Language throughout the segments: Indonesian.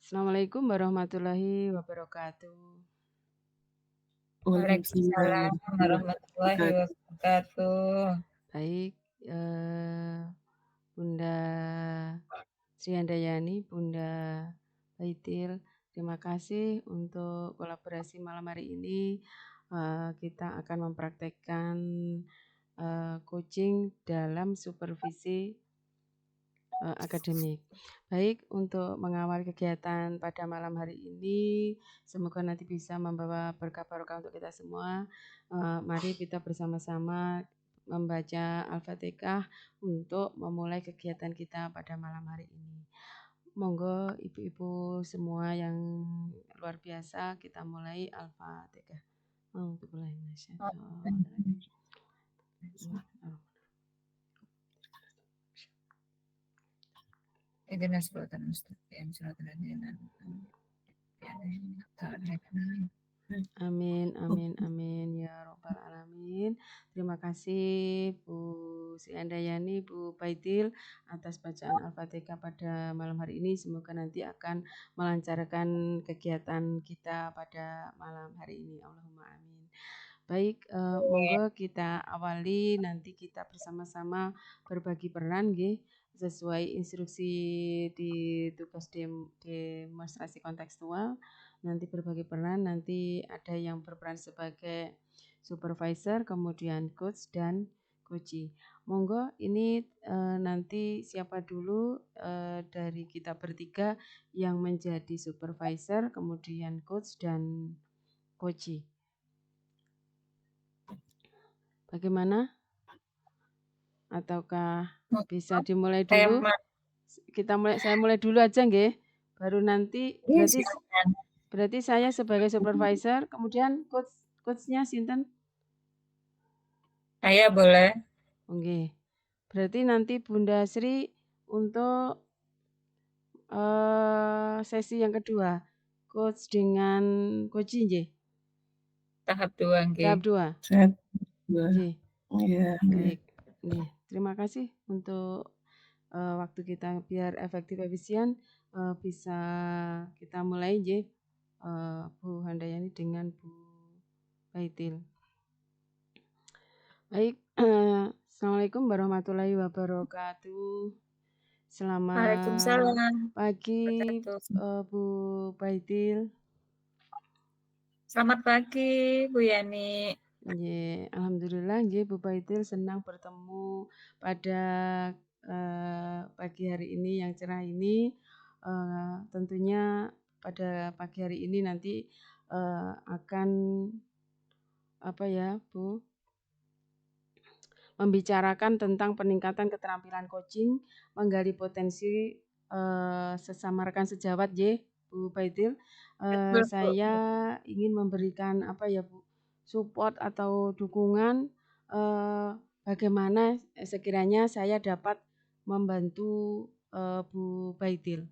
Assalamualaikum warahmatullahi wabarakatuh. Waalaikumsalam Waalaikumsalam warahmatullahi warahmatullahi wabarakatuh. wabarakatuh. Baik, Bunda Sri Handayani, Bunda Baitil, terima kasih untuk kolaborasi malam hari ini. Kita akan mempraktekkan coaching dalam supervisi akademik. Baik, untuk mengawal kegiatan pada malam hari ini, semoga nanti bisa membawa berkah barokah untuk kita semua. Mari kita bersama-sama membaca Al-Fatihah untuk memulai kegiatan kita pada malam hari ini. Monggo ibu-ibu semua yang luar biasa, kita mulai Al-Fatihah. Ihdinas siratal mustaqim, siratal ladzina an'amta 'alaihim. Amin, amin, amin ya robbal alamin. Terima kasih Bu Sri Handayani, Bu Baitil atas bacaan Al-Fatihah pada malam hari ini. Semoga nanti akan melancarkan kegiatan kita pada malam hari ini. Allahumma amin. Baik, monggo kita awali, nanti kita bersama-sama berbagi peran nggih, sesuai instruksi di tugas demonstrasi kontekstual. Nanti berbagi peran, nanti ada yang berperan sebagai supervisor, kemudian coach dan coachee. Monggo ini nanti siapa dulu dari kita bertiga yang menjadi supervisor, kemudian coach dan coachee. Bagaimana? Ataukah bisa dimulai dulu? Saya mulai dulu aja nggih. Baru nanti berarti saya sebagai supervisor, kemudian coachnya sinten? Saya boleh. Oke. Berarti nanti Bunda Sri untuk sesi yang kedua, coach dengan coachee nggih. Tahap 2 nggih. Tahap 2. Tahap 2. Nggih. Iya. Baik. Nggih, terima kasih untuk waktu kita biar efektif efisien, bisa kita mulai nggih, Bu Handayani dengan Bu Baitil. Baik, Assalamualaikum warahmatullahi wabarakatuh. Selamat Waalaikumsalam pagi, wabarakatuh. Bu Baitil. Selamat pagi, Bu Yani. Nggih, alhamdulillah nggih Bu Baitil senang bertemu pada pagi hari ini yang cerah ini. Tentunya pada pagi hari ini nanti akan apa ya, Bu? Membicarakan tentang peningkatan keterampilan coaching, menggali potensi sesama rekan sejawat nggih, Bu Baitil. Saya ingin memberikan apa ya, Bu, support atau dukungan bagaimana sekiranya saya dapat membantu Bu Baitil.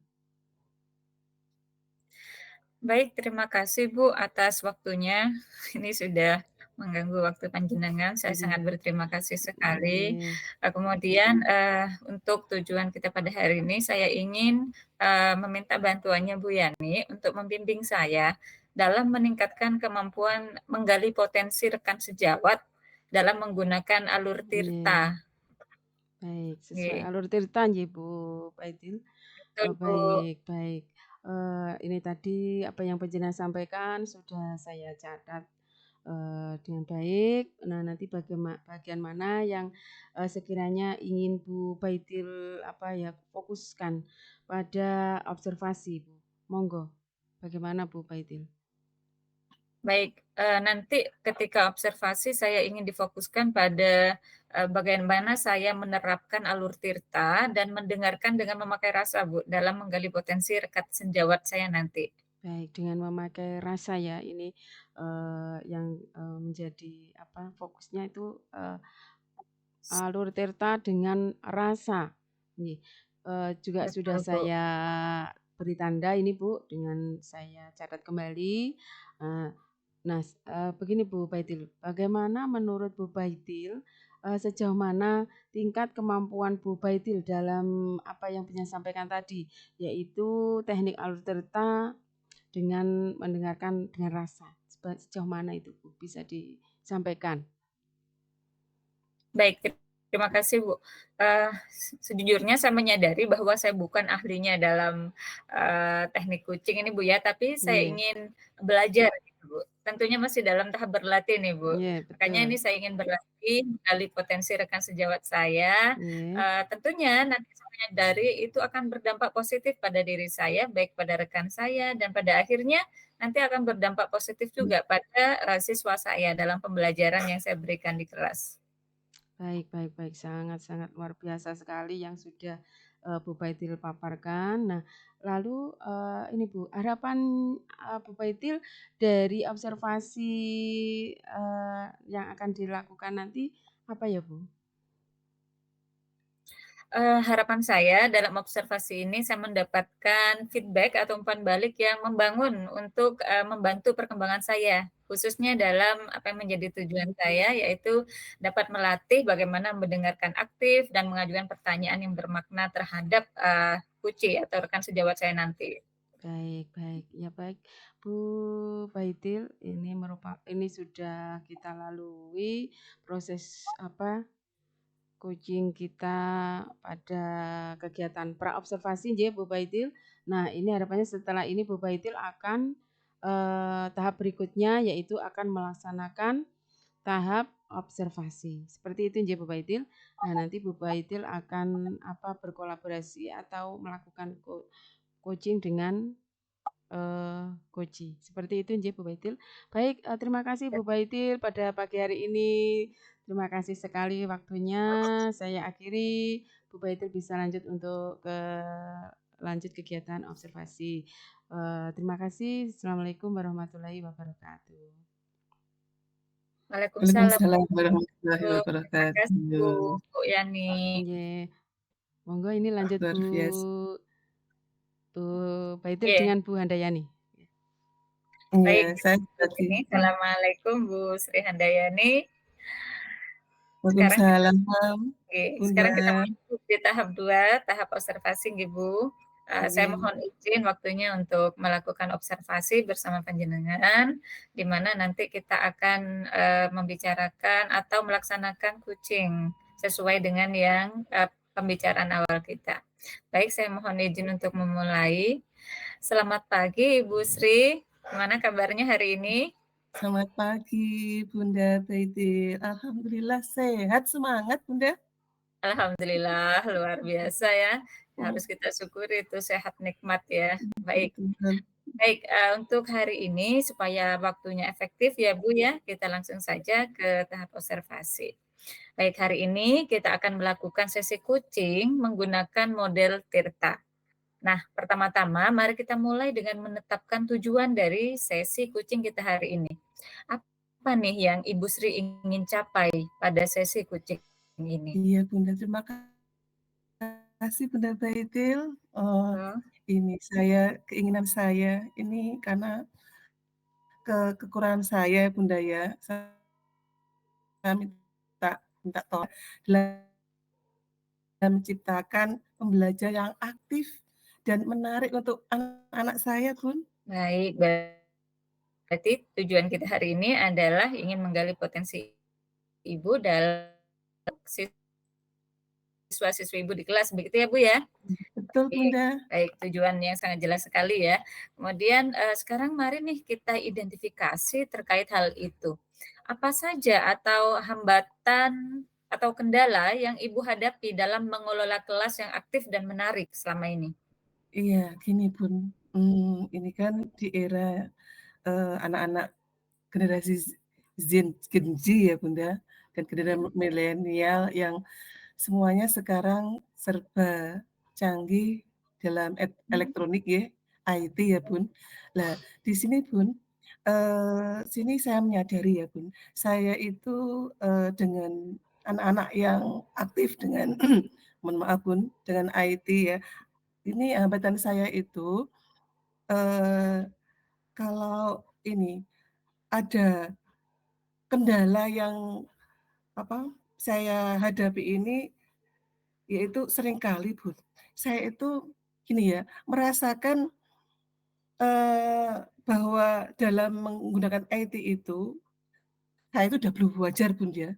Baik, terima kasih Bu atas waktunya. Ini sudah mengganggu waktu panjenengan. Saya sangat berterima kasih sekali. Kemudian untuk tujuan kita pada hari ini, saya ingin meminta bantuannya Bu Yani untuk membimbing saya dalam meningkatkan kemampuan menggali potensi rekan sejawat dalam menggunakan alur tirta. Baik, sesuai alur tirta nggih Bu Baitil. Baik, baik. Ini tadi apa yang panjenengan sampaikan sudah saya catat dengan baik. Nah, nanti bagian mana yang sekiranya ingin Bu Baitil apa ya, fokuskan pada observasi, Bu. Monggo. Bagaimana Bu Baitil? Baik, nanti ketika observasi saya ingin difokuskan pada bagaimana saya menerapkan alur tirta dan mendengarkan dengan memakai rasa, Bu, dalam menggali potensi rekan sejawat saya nanti. Baik, dengan memakai rasa ya, ini yang menjadi apa, fokusnya itu alur tirta dengan rasa. Nih, juga sudah saya beri tanda ini Bu, dengan saya catat kembali. Nah, begini Bu Baitil, bagaimana menurut Bu Baitil sejauh mana tingkat kemampuan Bu Baitil dalam apa yang Benya sampaikan tadi, yaitu teknik alur cerita dengan mendengarkan dengan rasa. Sejauh mana itu Bu bisa disampaikan? Baik, terima kasih, Bu. Sejujurnya saya menyadari bahwa saya bukan ahlinya dalam, teknik coaching ini, Bu, ya, tapi saya Iya, ingin belajar gitu, Bu. Tentunya masih dalam tahap berlatih nih, Bu. iya Makanya betul. ini saya ingin berlatih, menggali potensi rekan sejawat saya, Iya, tentunya nanti saya menyadari itu akan berdampak positif pada diri saya, baik pada rekan saya, dan pada akhirnya nanti akan berdampak positif juga pada, siswa saya dalam pembelajaran yang saya berikan di kelas. baik baik baik, sangat-sangat luar biasa sekali yang sudah, Bu Baitil paparkan. Nah, lalu, ini Bu, harapan, Bu Baitil dari observasi, yang akan dilakukan nanti apa ya, Bu? Harapan saya dalam observasi ini saya mendapatkan feedback atau umpan balik yang membangun untuk, membantu perkembangan saya, khususnya dalam apa yang menjadi tujuan saya, yaitu dapat melatih bagaimana mendengarkan aktif dan mengajukan pertanyaan yang bermakna terhadap, coach atau rekan sejawat saya nanti. Baik baik, ya baik. Bu Baitil, ini sudah kita lalui proses apa, coaching kita pada kegiatan praobservasi nggih Bu Baitil. Nah, ini harapannya setelah ini Bu Baitil akan, tahap berikutnya yaitu akan melaksanakan tahap observasi. Seperti itu nggih Bu Baitil. Nah, nanti Bu Baitil akan apa, berkolaborasi atau melakukan coaching dengan Koji. Seperti itu nggih Bu Baitil. Baik, terima kasih Bu Baitil pada pagi hari ini. Terima kasih sekali waktunya. Saya akhiri, Bu Baitil bisa lanjut untuk lanjut kegiatan observasi. Terima kasih. Assalamualaikum warahmatullahi wabarakatuh. Waalaikumsalam, Waalaikumsalam warahmatullahi terima kasih Bu wabarakatuh. Bu Yani. Nggih. Monggo ini lanjut Luar biasa. Bu Baitil Oke, dengan Bu Handayani. Iya, baik, saya Bu tadi. ini. Assalamualaikum Bu Sri Handayani. Sekarang Waalaikumsalam, Oke, Bunda. sekarang kita masuk di tahap 2, tahap observasi nggih, Bu. Saya Nggih. mohon izin waktunya untuk melakukan observasi bersama panjenengan, di mana nanti kita akan, membicarakan atau melaksanakan coaching sesuai dengan yang, pembicaraan awal kita. Baik, saya mohon izin untuk memulai. Selamat pagi Ibu Sri, gimana kabarnya hari ini? Selamat pagi, Bunda Baitil. Alhamdulillah sehat, semangat, Bunda. Alhamdulillah, luar biasa ya, harus kita syukuri itu sehat nikmat ya. Baik Betul. baik, untuk hari ini supaya waktunya efektif ya Bu ya, kita langsung saja ke tahap observasi. Baik, hari ini kita akan melakukan sesi coaching menggunakan model Tirta. Nah, pertama-tama mari kita mulai dengan menetapkan tujuan dari sesi coaching kita hari ini. Apa nih yang Ibu Sri ingin capai pada sesi coaching ini? Iya, Bunda. Terima kasih, Bunda Baitil. Oh. Ini keinginan saya ini karena kekurangan saya, Bunda ya. Saya minta tolong dalam menciptakan pembelajar yang aktif dan menarik untuk anak-anak saya, Bun. Baik, berarti tujuan kita hari ini adalah ingin menggali potensi Ibu dalam siswa-siswi Ibu di kelas, begitu ya Bu ya? Betul, Baik, Bunda. baik, tujuan yang sangat jelas sekali ya. Kemudian, sekarang mari nih kita identifikasi terkait hal itu. Apa saja atau hambatan atau kendala yang Ibu hadapi dalam mengelola kelas yang aktif dan menarik selama ini? Iya, gini Bun, ini kan di era, anak-anak generasi Gen Z ya Bunda, dan generasi milenial yang semuanya sekarang serba canggih dalam elektronik ya, IT ya Bun. Lah di sini Bun, sini saya menyadari ya Bun, saya itu, dengan anak-anak yang aktif dengan mohon maaf Bun, dengan IT ya, ini hambatan saya itu, eee, kalau ini ada kendala yang apa, saya hadapi ini, yaitu seringkali, Bun, saya itu gini ya, merasakan, bahwa dalam menggunakan IT itu, saya itu udah belum wajar, Bun, ya,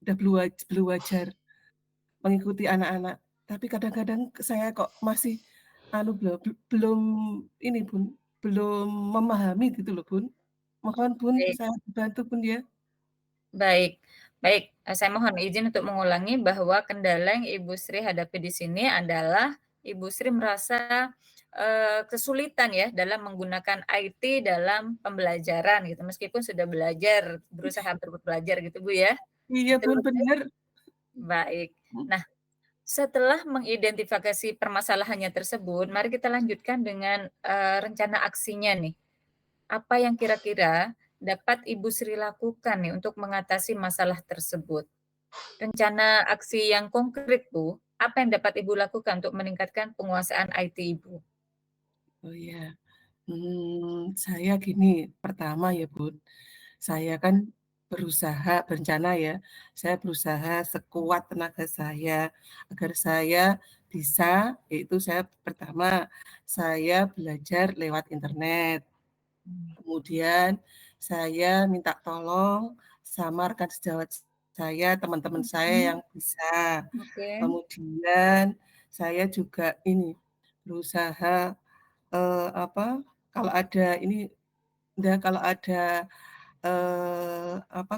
udah belum wajar mengikuti anak-anak. Tapi kadang-kadang saya kok masih belum ini, Bun, belum memahami gitu loh, Bun. Mohon, Bun, Baik. saya dibantu, Bun, ya. Baik baik, saya mohon izin untuk mengulangi bahwa kendala yang Ibu Sri hadapi di sini adalah Ibu Sri merasa, kesulitan ya dalam menggunakan IT dalam pembelajaran gitu, meskipun sudah belajar, berusaha belajar gitu, Bu, ya? Iya, Betul Bun, betul? bener. Baik. Nah, setelah mengidentifikasi permasalahannya tersebut, mari kita lanjutkan dengan, rencana aksinya nih. Apa yang kira-kira dapat Ibu Sri lakukan nih untuk mengatasi masalah tersebut? Rencana aksi yang konkret, Bu, apa yang dapat Ibu lakukan untuk meningkatkan penguasaan IT Ibu? Oh, iya. Saya gini, pertama ya, Bun, saya kan berencana ya, saya berusaha sekuat tenaga saya agar saya bisa, yaitu saya pertama, saya belajar lewat internet. Kemudian saya minta tolong sama rekan sejawat saya, teman-teman saya yang bisa. Oke, Kemudian saya juga ini, berusaha, apa, kalau ada ini kalau ada,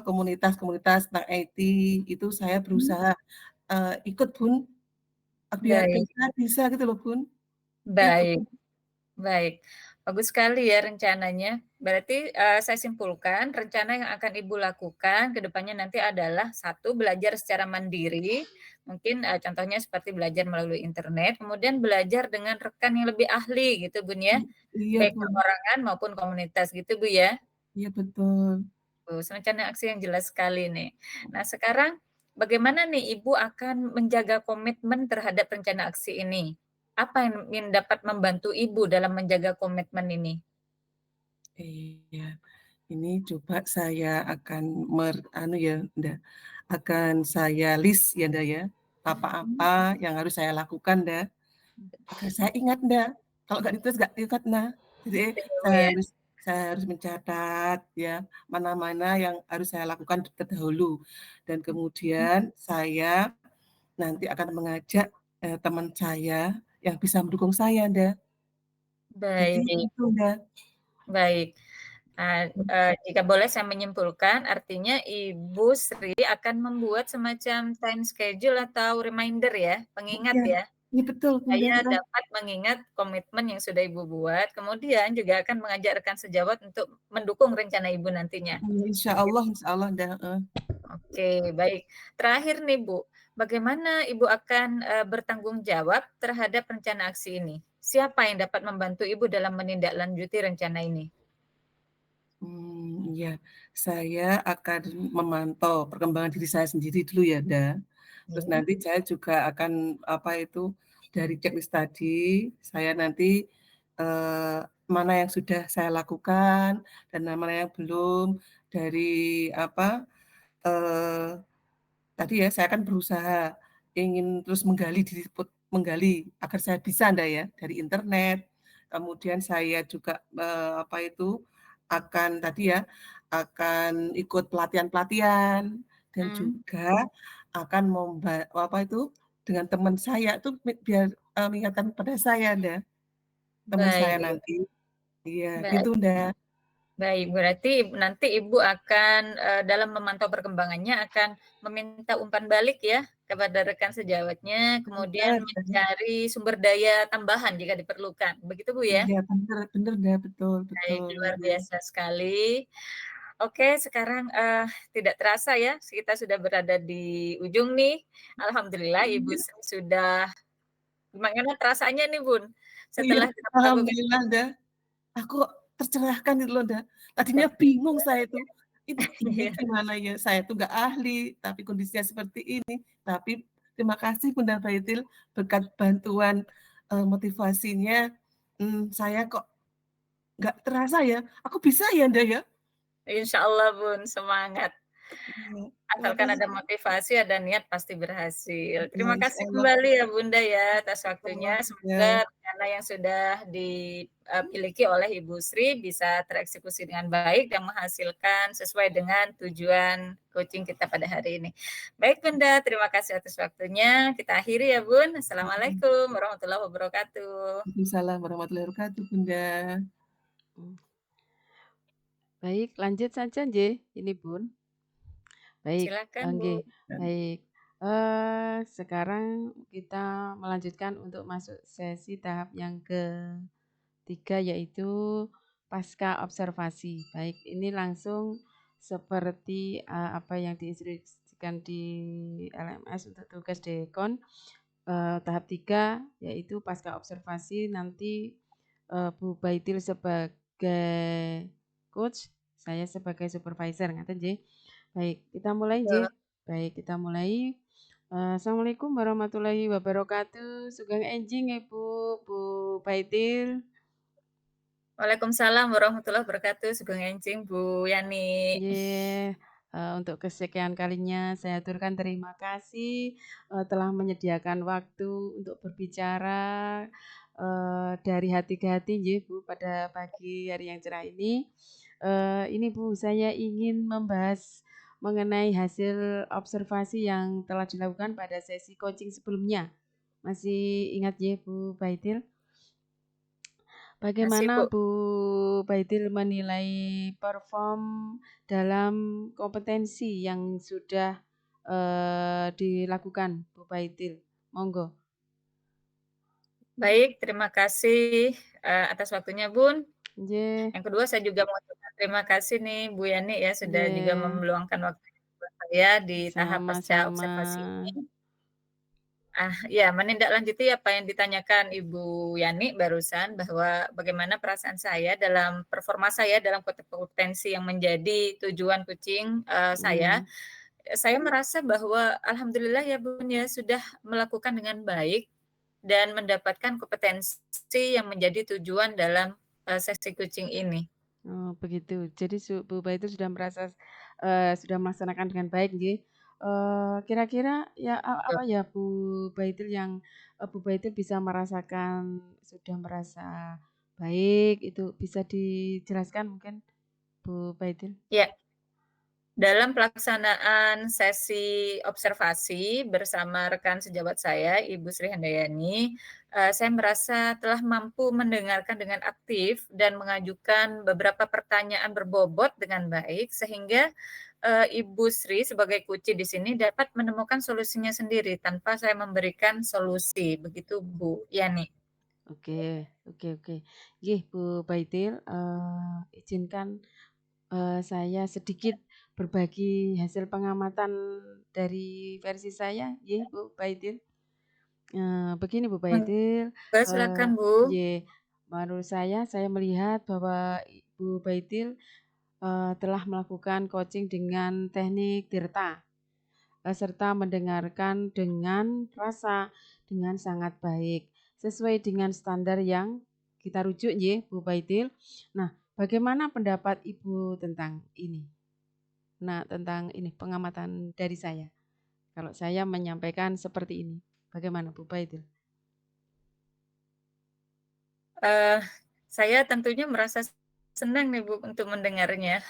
komunitas-komunitas tentang IT itu saya berusaha, ikut, Bun, biar baik saya bisa gitu loh, Bun. Itu, baik. Bun. Baik, bagus sekali ya rencananya. Berarti, saya simpulkan rencana yang akan Ibu lakukan ke depannya nanti adalah, satu belajar secara mandiri, mungkin, contohnya seperti belajar melalui internet, kemudian belajar dengan rekan yang lebih ahli gitu, Bun, ya, Iya, baik Bun. perorangan maupun komunitas gitu, Bu, ya? Iya, betul. Rencana aksi yang jelas sekali nih. Nah sekarang, bagaimana nih Ibu akan menjaga komitmen terhadap rencana aksi ini? Apa yang dapat membantu Ibu dalam menjaga komitmen ini? Iya, ini coba saya akan ya, Nda, akan saya list ya, Nda, ya, apa-apa yang harus saya lakukan, Nda, agar saya ingat, Nda. Kalau nggak ditulis nggak ingat, nah. Jadi Betul ya, Bu, saya ya? harus saya harus mencatat ya, mana-mana yang harus saya lakukan terdahulu. Dan kemudian saya nanti akan mengajak, teman saya yang bisa mendukung saya, Nda. Jadi Baik itu, Nda. baik. Jika boleh saya menyimpulkan, artinya Ibu Sri akan membuat semacam time schedule atau reminder ya, pengingat Iya, ya? iya betul, Bunda, Saya heeh. dapat mengingat komitmen yang sudah Ibu buat, kemudian juga akan mengajak rekan sejawat untuk mendukung rencana Ibu nantinya. Insyaallah, Nda, heeh. Oke, baik. Terakhir nih, Bu, bagaimana Ibu akan, bertanggung jawab terhadap rencana aksi ini? Siapa yang dapat membantu Ibu dalam menindaklanjuti rencana ini? Iya, saya akan memantau perkembangan diri saya sendiri dulu ya, Nda. Terus Ya, nanti saya juga akan, dari checklist tadi, saya nanti, eee, mana yang sudah saya lakukan dan mana yang belum, dari eee tadi ya, saya akan berusaha ingin terus menggali agar saya bisa Nda ya, dari internet. Kemudian saya juga, akan tadi ya, akan ikut pelatihan-pelatihan dan mmm, juga akan dengan teman saya tuh biar, mengingatkan pada saya Nda, teman saya baik nanti. Iya, baik gitu Nda. baik. Berarti nanti Ibu akan, dalam memantau perkembangannya akan meminta umpan balik ya kepada rekan sejawatnya, kemudian Bener, mencari sumber daya tambahan jika diperlukan, begitu, Bu, ya? iya bener bener Nda, betul Baik, betul, luar iya. biasa sekali. Oke, sekarang, tidak terasa ya, kita sudah berada di ujung nih. Alhamdulillah Ibu Iya. sudah gimana terasanya nih, Bun, Iya, setelah kita melakukan alhamdulillah, Nda. Aku tercerahkan gitu loh, Nda. Tadinya bingung saya itu, ini iya, gimana ya, saya tuh nggak ahli, tapi kondisinya seperti ini. Tapi terima kasih Bunda Baitil, berkat bantuan, motivasinya, saya kok nggak terasa ya, aku bisa ya, Nda, ya? insyaallah, Bun, semangat. Terima Asalkan kasih, ada motivasi, ada niat pasti berhasil. ya Terima kasih insyaallah. kembali ya Bunda ya atas Sama-sama, waktunya. ya. Semoga rencana yang sudah dimiliki oleh Ibu Sri bisa tereksekusi dengan baik dan menghasilkan sesuai dengan tujuan coaching kita pada hari ini. Baik Bunda, terima kasih atas waktunya. Kita akhiri ya Bun. Assalamualaikum warahmatullahi wabarakatuh. Waalaikumsalam warahmatullahi wabarakatuh, Bunda. Mmm, baik lanjut saja nggih, ini Bun. Baik, Silakan Bu. nggih, baik. Sekarang kita melanjutkan untuk masuk sesi tahap yang ketiga yaitu pasca observasi. Baik, ini langsung seperti, apa yang diinstruksikan di LMS untuk tugas Dekon, tahap 3 yaitu pasca observasi nanti, Bu Baitil sebagai coach, saya sebagai supervisor, ngaten nggih. Baik, kita mulai nggih. Baik, kita mulai. Assalamualaikum warahmatullahi wabarakatuh. Sugeng enjing Ibu, Bu Baitil. Waalaikumsalam warahmatullahi wabarakatuh. Sugeng Enjing Bu Yani. Nggih, untuk kesekian kalinya saya aturkan terima kasih, telah menyediakan waktu untuk berbicara, dari hati ke hati nggih Bu, pada pagi hari yang cerah ini. Ini Bu, saya ingin membahas mengenai hasil observasi yang telah dilakukan pada sesi coaching sebelumnya. Masih ingat nggih Bu Baitil? Masih Bagaimana Bu. Bu Baitil menilai perform dalam kompetensi yang sudah, dilakukan Bu Baitil? Monggo. Baik, terima kasih, atas waktunya Bun. Nggih, Yang kedua saya juga mau ucapkan terima kasih nih Bu Yani ya sudah juga nggih, meluangkan waktunya buat saya di tahap pasca sama-sama. observasi ini. Ya menindaklanjuti apa yang ditanyakan Ibu Yani barusan bahwa bagaimana perasaan saya dalam performa saya dalam kompetensi yang menjadi tujuan coaching, saya. Iya, Saya merasa bahwa alhamdulillah ya Bun ya sudah melakukan dengan baik dan mendapatkan kompetensi yang menjadi tujuan dalam, sesi coaching ini. oh begitu. Jadi Bu Baitil sudah merasa, sudah melaksanakan dengan baik nggih. Kira-kira ya Betul. apa ya Bu Baitil yang, Bu Baitil bisa merasakan sudah merasa baik itu bisa dijelaskan mungkin Bu Baitil? Ya, dalam pelaksanaan sesi observasi bersama rekan sejawat saya, Ibu Sri Handayani, saya merasa telah mampu mendengarkan dengan aktif dan mengajukan beberapa pertanyaan berbobot dengan baik sehingga, Ibu Sri sebagai kunci di sini dapat menemukan solusinya sendiri tanpa saya memberikan solusi, begitu Bu Yani. Oke, oke, oke. Nggih Bu Baitil, izinkan, saya sedikit berbagi hasil pengamatan dari versi saya, nggih Bu Baitil. Begini Bu Baitil, Monggo silakan Bu. nggih, menurut saya melihat bahwa Bu Baitil, telah melakukan coaching dengan teknik tirta, serta mendengarkan dengan rasa, dengan sangat baik, sesuai dengan standar yang kita rujuk nggih Bu Baitil. Nah, bagaimana pendapat Ibu tentang ini? Nah, tentang ini pengamatan dari saya. Kalau saya menyampaikan seperti ini, bagaimana Bu Baitil? Eee, saya tentunya merasa senang nih Bu untuk mendengarnya.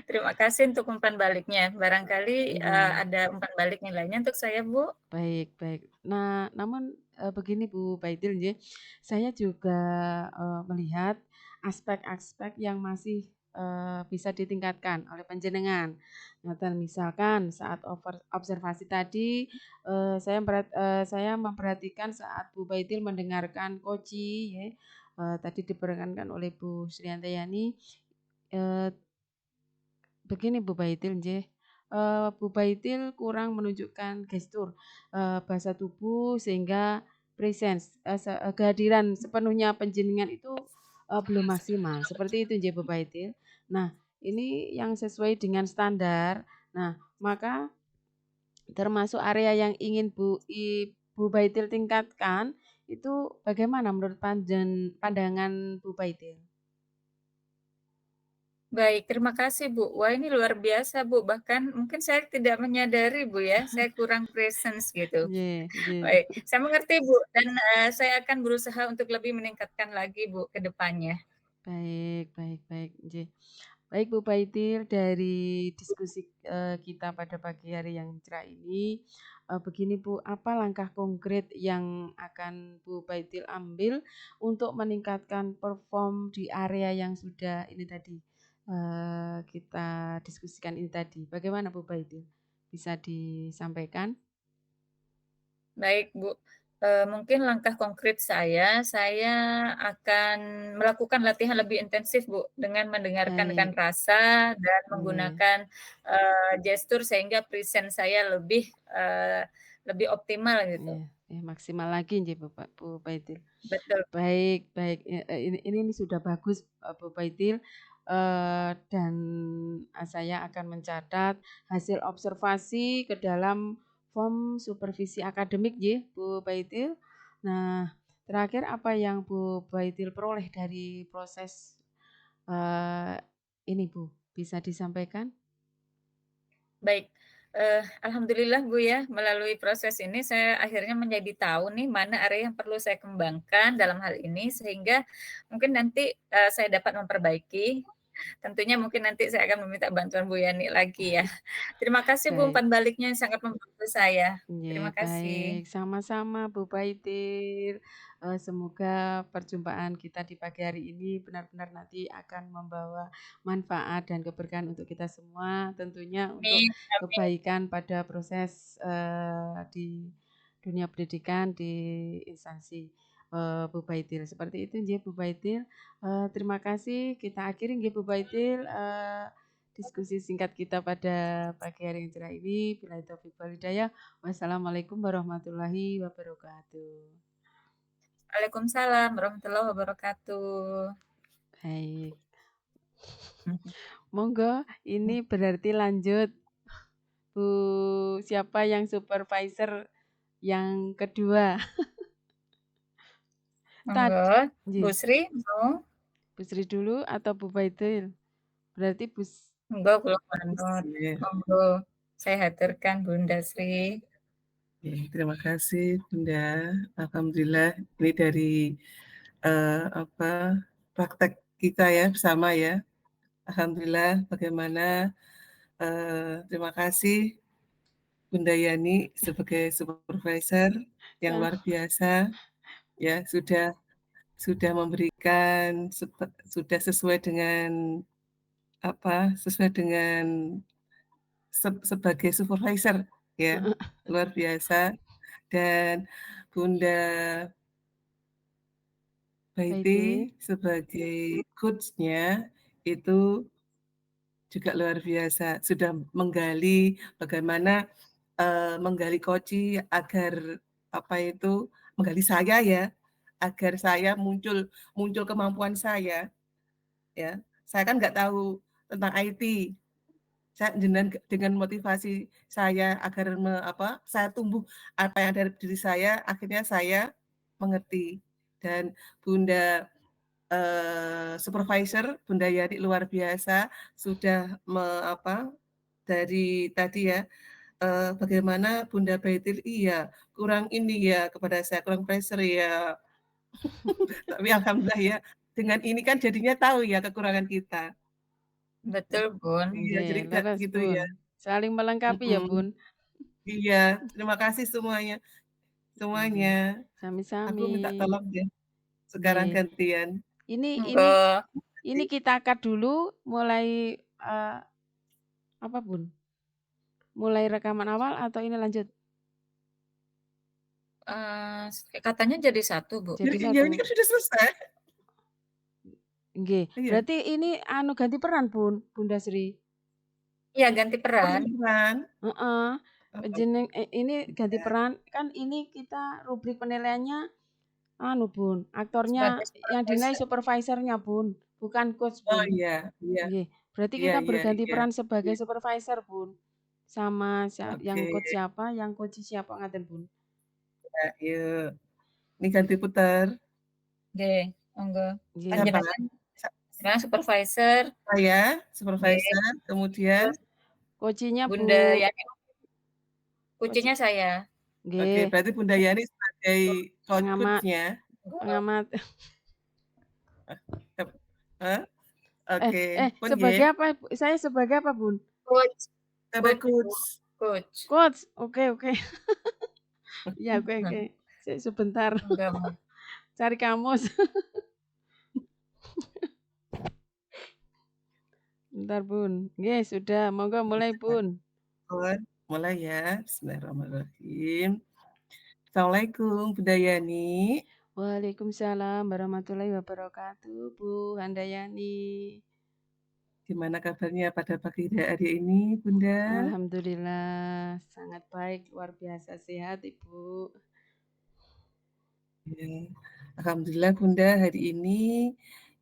Terima kasih untuk umpan baliknya. Barangkali, Nggih. ada umpan balik nih lainnya untuk saya Bu? Baik, baik. Nah, namun, begini Bu Baitil nggih, saya juga, melihat aspek-aspek yang masih, bisa ditingkatkan oleh panjenengan. Ngoten misalkan saat observasi tadi, saya memperhatikan saat Bu Baitil mendengarkan Koji ya, tadi diperankan oleh Bu Sriantayani, eee begini Bu Baitil nggih, Bu Baitil kurang menunjukkan gestur, bahasa tubuh sehingga presence, kehadiran sepenuhnya panjenengan itu, belum maksimal, seperti itu nggih Bu Baitil. Nah, ini yang sesuai dengan standar. Nah, maka termasuk area yang ingin Bu Baitil tingkatkan, itu bagaimana menurut pandangan Bu Baitil? Baik, terima kasih, Bu. Wah, ini luar biasa, Bu, bahkan mungkin saya tidak menyadari, Bu, ya, saya kurang presence gitu. Nggih nggih. Baik, saya mengerti, Bu, dan, saya akan berusaha untuk lebih meningkatkan lagi, Bu, ke depannya. Baik baik baik, nggih. Baik Bu Baitil, dari diskusi, kita pada pagi hari yang cerah ini, begini Bu, apa langkah konkret yang akan Bu Baitil ambil untuk meningkatkan perform di area yang sudah ini tadi, kita diskusikan ini tadi. Bagaimana Bu Baitil? Bisa disampaikan? Baik, Bu, mungkin langkah konkret saya akan melakukan latihan lebih intensif, Bu, dengan mendengarkan Baik, rasa dan nggih, menggunakan, gestur sehingga presence saya lebih optimal gitu. iya iya, maksimal lagi nggih Bu Baitil. Betul. Baik baik, ini sudah bagus, Bu Baitil, dan, saya akan mencatat hasil observasi ke dalam form supervisi akademik nggih, Bu Baitil. Nah, terakhir apa yang Bu Baitil peroleh dari proses, eee, ini Bu, bisa disampaikan? Baik, alhamdulillah, Bu, ya, melalui proses ini saya akhirnya menjadi tahu nih mana area yang perlu saya kembangkan dalam hal ini sehingga mungkin nanti, saya dapat memperbaiki. Tentunya mungkin nanti saya akan meminta bantuan Bu Yani lagi ya. Terima kasih, Bu, Baik. umpan baliknya yang sangat membantu saya. Nggih, Terima baik. kasih. Sama-sama Bu Baitir. Semoga perjumpaan kita di pagi hari ini benar-benar nanti akan membawa manfaat dan keberkahan untuk kita semua, tentunya untuk Amin amin. kebaikan pada proses, di dunia pendidikan di instansi, Bu Baitir. Seperti itu nggih Bu Baitir. Terima kasih, kita akhiri nggih Bu Baitir, diskusi singkat kita pada pagi hari yang cerah ini. Billahi taufiq wal hidayah. Wassalamualaikum warahmatullahi wabarakatuh. Waalaikumsalam warahmatullahi wabarakatuh. Baik. Mhm. Monggo, ini berarti lanjut Bu, siapa yang supervisor yang kedua? Monggo, Tadi Bu nggih, Sri mau? Bu Sri dulu atau Bu Baitul? Berarti Monggo kula Bagus manut. ya. Monggo, saya haturkan Bunda Sri. Terima kasih Bunda. Alhamdulillah ini dari, apa, praktek kita ya bersama ya. Alhamdulillah bagaimana, terima kasih Bunda Yani sebagai supervisor yang sa luar biasa ya, sudah memberikan sudah sesuai dengan apa, sesuai dengan sebagai supervisor ya, luar biasa dan Bunda Baiti Baitul. sebagai coach-nya itu juga luar biasa, sudah menggali bagaimana, menggali Koci agar apa itu, menggali saya ya, agar saya muncul muncul kemampuan saya ya. Saya kan nggak tahu tentang IT, saya dengan motivasi saya agar saya tumbuh apa yang ada di diri saya, akhirnya saya mengerti dan Bunda supervisor Bunda Yani luar biasa sudah dari tadi ya, bagaimana Bunda Baitil iya, kurang ini ya kepada saya, kurang pressure ya. Tapi alhamdulillah ya, dengan ini kan jadinya tahu ya kekurangan kita. Betul, Bun. Iya, Nggih, jadi leres gitu Bun. ya. Saling melengkapi ya Mhm, Bun. iya, terima kasih semuanya semuanya. Nggih, Aku sami-sami. minta tolong deh, sekarang Nggih. gantian. Ini Monggo. ini ini Makasih. kita cut dulu mulai, apa Bun? Mulai rekaman awal atau ini lanjut? Katanya jadi satu, Bu. Jadi Ya ini satu. kan sudah selesai. Nggih. Iya. Berarti ini anu ganti peran Bun, Bunda Sri? Iya, ganti Oh peran. beneran? Heeh. Oh, Ini ganti ya. peran, kan ini kita rubrik penilaiannya anu Bun, aktornya Sebagai yang dinilai supervisor. supervisornya Bun, bukan coach Oh Bun. iya iya Nggih. Berarti iya kita iya berganti iya peran sebagai iya. supervisor Bun. Sama yang Oke, coach siapa, yang coach siapa ngaten Bun. ya yuk. Ini ganti putar. Nggih, monggo. Siapa? Nggih. Panjenengan Sa Nah, supervisor. Saya, Nggih. supervisor, kemudian? Terus Coaching-nya Bunda Bu. Yani. Coaching-nya saya. Oke, Nggih. berarti Bunda Yani sebagai Pengamat. coach-nya? Pengamat. Heeh? Oke, pun Sebagai nggih. apa? Saya sebagai apa, Bun? Coach. Sebagai Coach, Bu. coach. Coach. Coach. Oke. Ya, oke. Sebentar. Enggak, Bu. Cari kamus. Bentar, Bun. Nggih, sudah. Monggo mulai, Bun. Bun, mulai ya. Bismillahirrahmanirrahim. Assalamualaikum, Bunda Yani. Waalaikumsalam warahmatullahi wabarakatuh, Bu Handayani. Gimana kabarnya pada pagi hari ini, Bunda? Alhamdulillah, sangat baik, luar biasa sehat, Ibu. Ya, alhamdulillah Bunda, hari ini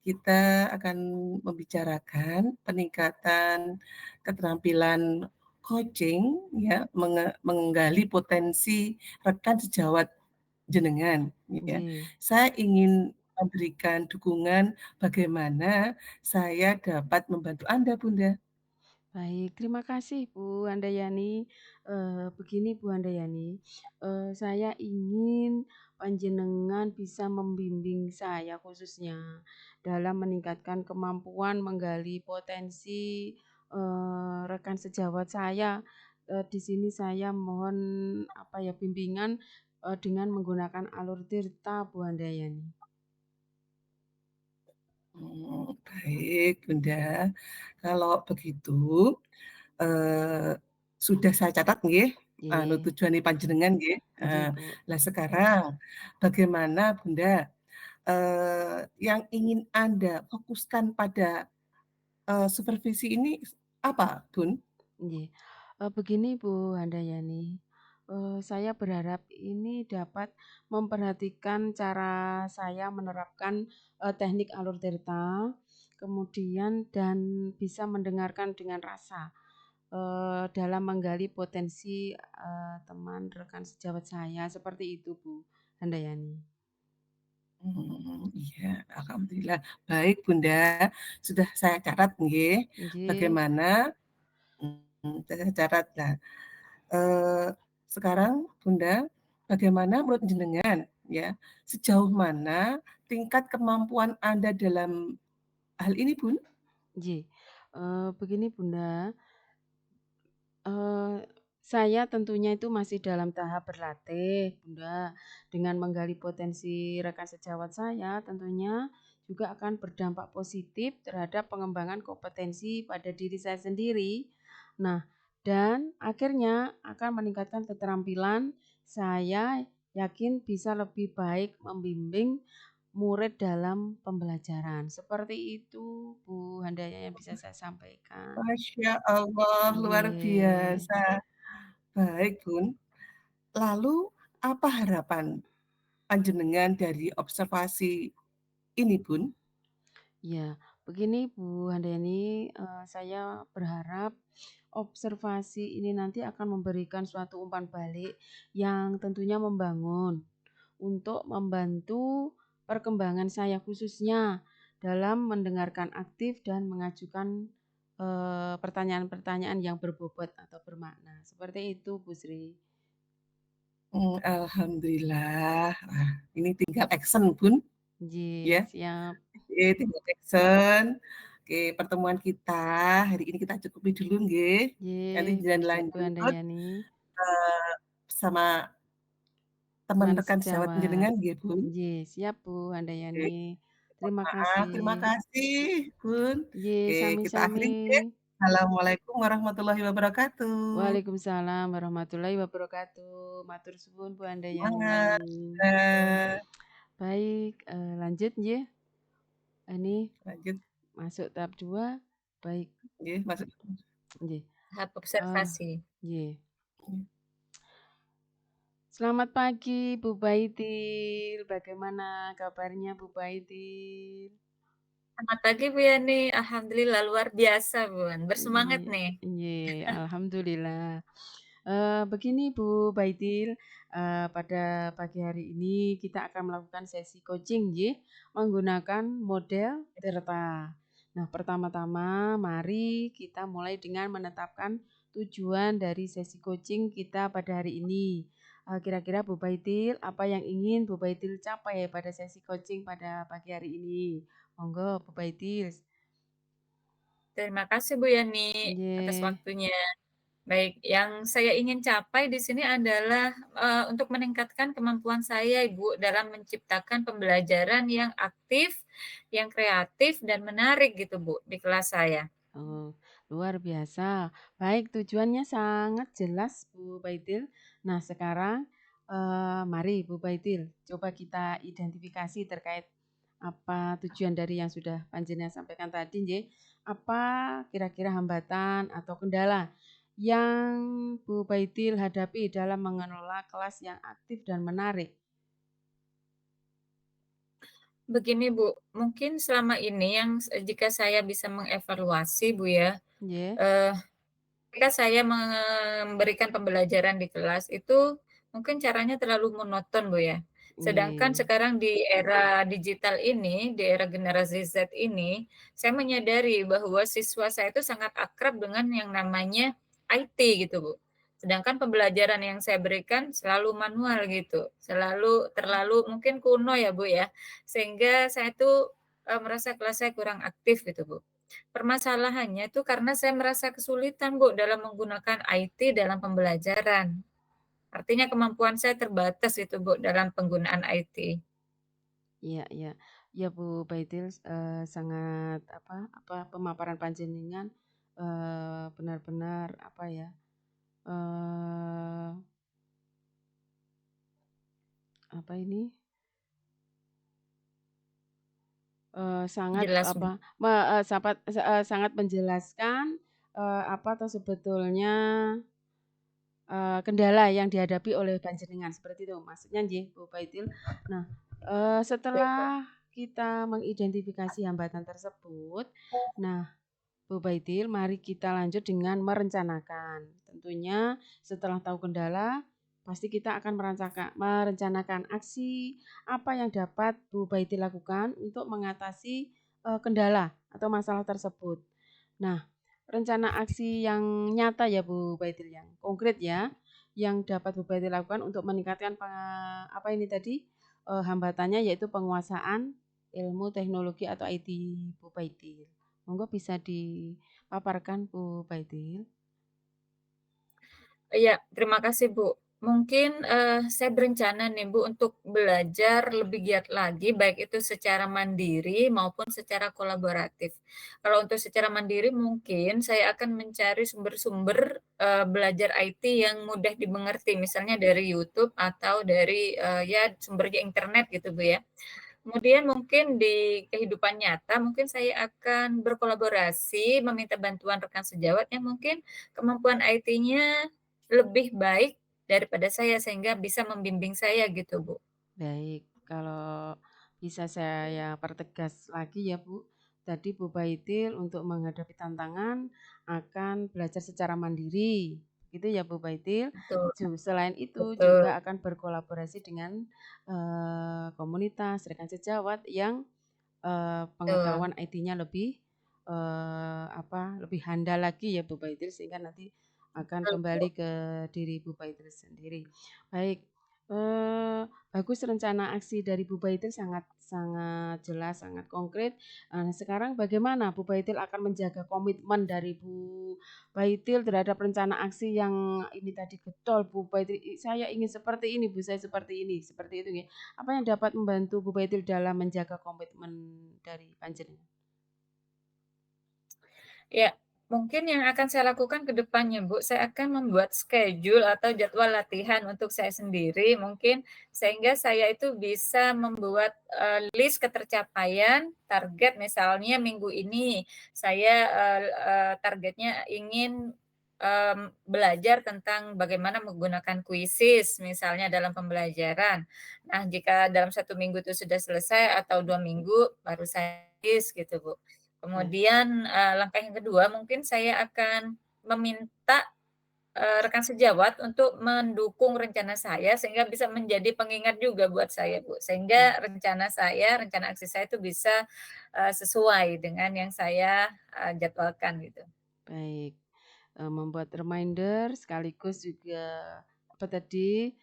kita akan membicarakan peningkatan keterampilan coaching ya, menggali potensi rekan sejawat jenengan ya. Nggih. Saya ingin memberikan dukungan bagaimana saya dapat membantu Anda, Bunda. Baik, terima kasih Bu Handayani. Begini Bu Handayani, saya ingin panjenengan bisa membimbing saya khususnya dalam meningkatkan kemampuan menggali potensi, rekan sejawat saya. Di sini saya mohon bimbingan, dengan menggunakan alur tirta Bu Handayani. Baik Bunda. Kalau begitu, sudah saya catat nggih, Nggih. tujuane panjenengan nggih. Nggih, Bu. Lah sekarang bagaimana Bunda, yang ingin Anda fokuskan pada, supervisi ini apa, Bun? Nggih. Begini Bu Handayani, saya berharap ini dapat memperhatikan cara saya menerapkan, teknik alur tirta, kemudian dan bisa mendengarkan dengan rasa, dalam menggali potensi, teman rekan sejawat saya, seperti itu Bu Handayani. Iya, alhamdulillah. Baik Bunda, sudah saya catat nggih, Nggih. bagaimana saya catat. Nah, eee, sekarang Bunda, bagaimana menurut jenengan ya, sejauh mana tingkat kemampuan Anda dalam hal ini, Bun? Nggih. Begini Bunda, saya tentunya itu masih dalam tahap berlatih, Bunda. Dengan menggali potensi rekan sejawat saya, tentunya juga akan berdampak positif terhadap pengembangan kompetensi pada diri saya sendiri. Nah, dan akhirnya akan meningkatkan keterampilan saya yakin bisa lebih baik membimbing murid dalam pembelajaran. Seperti itu, Bu Handayani yang bisa saya sampaikan. Masya Allah, luar Nggih. biasa. Baik, Bun. Lalu apa harapan panjenengan dari observasi ini, Bun? Ya, begini Bu Handayani, saya berharap observasi ini nanti akan memberikan suatu umpan balik yang tentunya membangun untuk membantu perkembangan saya khususnya dalam mendengarkan aktif dan mengajukan, pertanyaan-pertanyaan yang berbobot atau bermakna. Seperti itu Bu Sri. Alhamdulillah. Wah, ini tinggal action, Bun, Nggih, ya. siap. Oke, tinggal action. Oke, pertemuan kita hari ini kita cukupi dulu nggih. Nanti Nggih, jangan siap Bu lanjut, Handayani. bersama teman Teman rekan sejawat sejawat. panjenengan nggih, Bun. Nggih, siap Bu Oke, Handayani. mohon Terima maaf, terima kasih. kasih, Bun. Nggih, Oke, kita akhiri sami-sami. nggih. Assalamualaikum warahmatullahi wabarakatuh. Waalaikumsalam warahmatullahi wabarakatuh. Matur suwun Bu Handayani. Semangat, Bunda. Baik, lanjut nggih. Ini Lanjut masuk tahap 2. Baik, nggih, masuk. nggih. Tahap observasi. Nggih. Selamat pagi Bu Baitil. Bagaimana kabarnya Bu Baitil? Selamat pagi Bu Yani. Alhamdulillah luar biasa Bun, bersemangat Nggih, nih. nggih, alhamdulillah. Begini Bu Baitil, pada pagi hari ini kita akan melakukan sesi coaching nggih, menggunakan model tirta. Nah, pertama-tama mari kita mulai dengan menetapkan tujuan dari sesi coaching kita pada hari ini. Kira-kira Bu Baitil, apa yang ingin Bu Baitil capai pada sesi coaching pada pagi hari ini? Monggo Bu Baitil. Terima kasih Bu Yani atas Nggih. waktunya. Baik, yang saya ingin capai di sini adalah, untuk meningkatkan kemampuan saya Ibu dalam menciptakan pembelajaran yang aktif, yang kreatif dan menarik gitu Bu di kelas saya. Oh, luar biasa. Baik, tujuannya sangat jelas, Bu Baitil. Nah, sekarang mari Bu Baitil, coba kita identifikasi terkait apa tujuan dari yang sudah Panjenengan sampaikan tadi, nggih. Apa kira-kira hambatan atau kendala yang Bu Baitil hadapi dalam mengelola kelas yang aktif dan menarik? Begini Bu, mungkin selama ini yang jika saya bisa mengevaluasi Bu ya, Nggih, eee ketika saya memberikan pembelajaran di kelas itu mungkin caranya terlalu monoton, Bu, ya. Sedangkan nggih. sekarang di era digital ini, di era generasi Z ini, saya menyadari bahwa siswa saya itu sangat akrab dengan yang namanya IT gitu, Bu. Sedangkan pembelajaran yang saya berikan selalu manual gitu, selalu terlalu mungkin kuno ya, Bu, ya. Sehingga saya tuh, merasa kelas saya kurang aktif gitu, Bu. Permasalahannya itu karena saya merasa kesulitan, Bu, dalam menggunakan IT dalam pembelajaran. Artinya kemampuan saya terbatas itu, Bu, dalam penggunaan IT. Iya iya. Iya, Bu Baitil, sangat pemaparan panjenengan, benar-benar eee, apa ini, sangat Jelas, Bu. sangat menjelaskan, apa tuh sebetulnya, kendala yang dihadapi oleh panjenengan, seperti itu maksudnya nggih, Bu Baitil. Nah, setelah kita mengidentifikasi hambatan tersebut, nah Bu Baitil, mari kita lanjut dengan merencanakan. Tentunya setelah tahu kendala, pasti kita akan merencanakan aksi apa yang dapat Bu Baitil lakukan untuk mengatasi kendala atau masalah tersebut. Nah, rencana aksi yang nyata ya Bu Baitil, yang konkret ya, yang dapat Bu Baitil lakukan untuk meningkatkan apa ini tadi hambatannya, yaitu penguasaan ilmu teknologi atau IT Bu Baitil. Monggo bisa dipaparkan Bu Baitil. Iya, terima kasih, Bu. Mungkin, saya berencana nih, Bu, untuk belajar lebih giat lagi, baik itu secara mandiri maupun secara kolaboratif. Kalau untuk secara mandiri mungkin saya akan mencari sumber-sumber, belajar IT yang mudah dimengerti, misalnya dari YouTube atau dari, ya sumbernya internet gitu, Bu, ya. Kemudian mungkin di kehidupan nyata, mungkin saya akan berkolaborasi, meminta bantuan rekan sejawat yang mungkin kemampuan IT-nya lebih baik daripada saya, sehingga bisa membimbing saya gitu, Bu. Baik, kalau bisa saya pertegas lagi ya Bu, tadi Bu Baitil untuk menghadapi tantangan akan belajar secara mandiri, gitu ya Bu Baitil. Betul Selain itu betul juga akan berkolaborasi dengan komunitas rekan sejawat yang betul pengetahuan IT-nya lebih lebih handal lagi ya Bu Baitil, sehingga nanti akan betul, Bu. kembali ke diri Bu Baitil sendiri. Baik, bagus, rencana aksi dari Bu Baitil sangat sangat jelas, sangat konkret. Sekarang bagaimana Bu Baitil akan menjaga komitmen dari Bu Baitil terhadap rencana aksi yang ini tadi getol Bu Baitil, "Saya ingin seperti ini Bu, saya seperti ini." Seperti itu nggih. Apa yang dapat membantu Bu Baitil dalam menjaga komitmen dari panjenengan? Ya, mungkin yang akan saya lakukan ke depannya, Bu, saya akan membuat schedule atau jadwal latihan untuk saya sendiri mungkin, sehingga saya itu bisa membuat, list ketercapaian target misalnya minggu ini saya, targetnya ingin, belajar tentang bagaimana menggunakan Quizzes misalnya dalam pembelajaran. Nah, jika dalam 1 minggu itu sudah selesai atau 2 minggu, baru saya list gitu, Bu. Baik, Kemudian, langkah yang kedua mungkin saya akan meminta, rekan sejawat untuk mendukung rencana saya sehingga bisa menjadi pengingat juga buat saya, Bu. Mmm, Sehingga rencana aksi saya itu bisa, sesuai dengan yang saya, jadwalkan gitu. baik. Membuat reminder sekaligus juga apa tadi,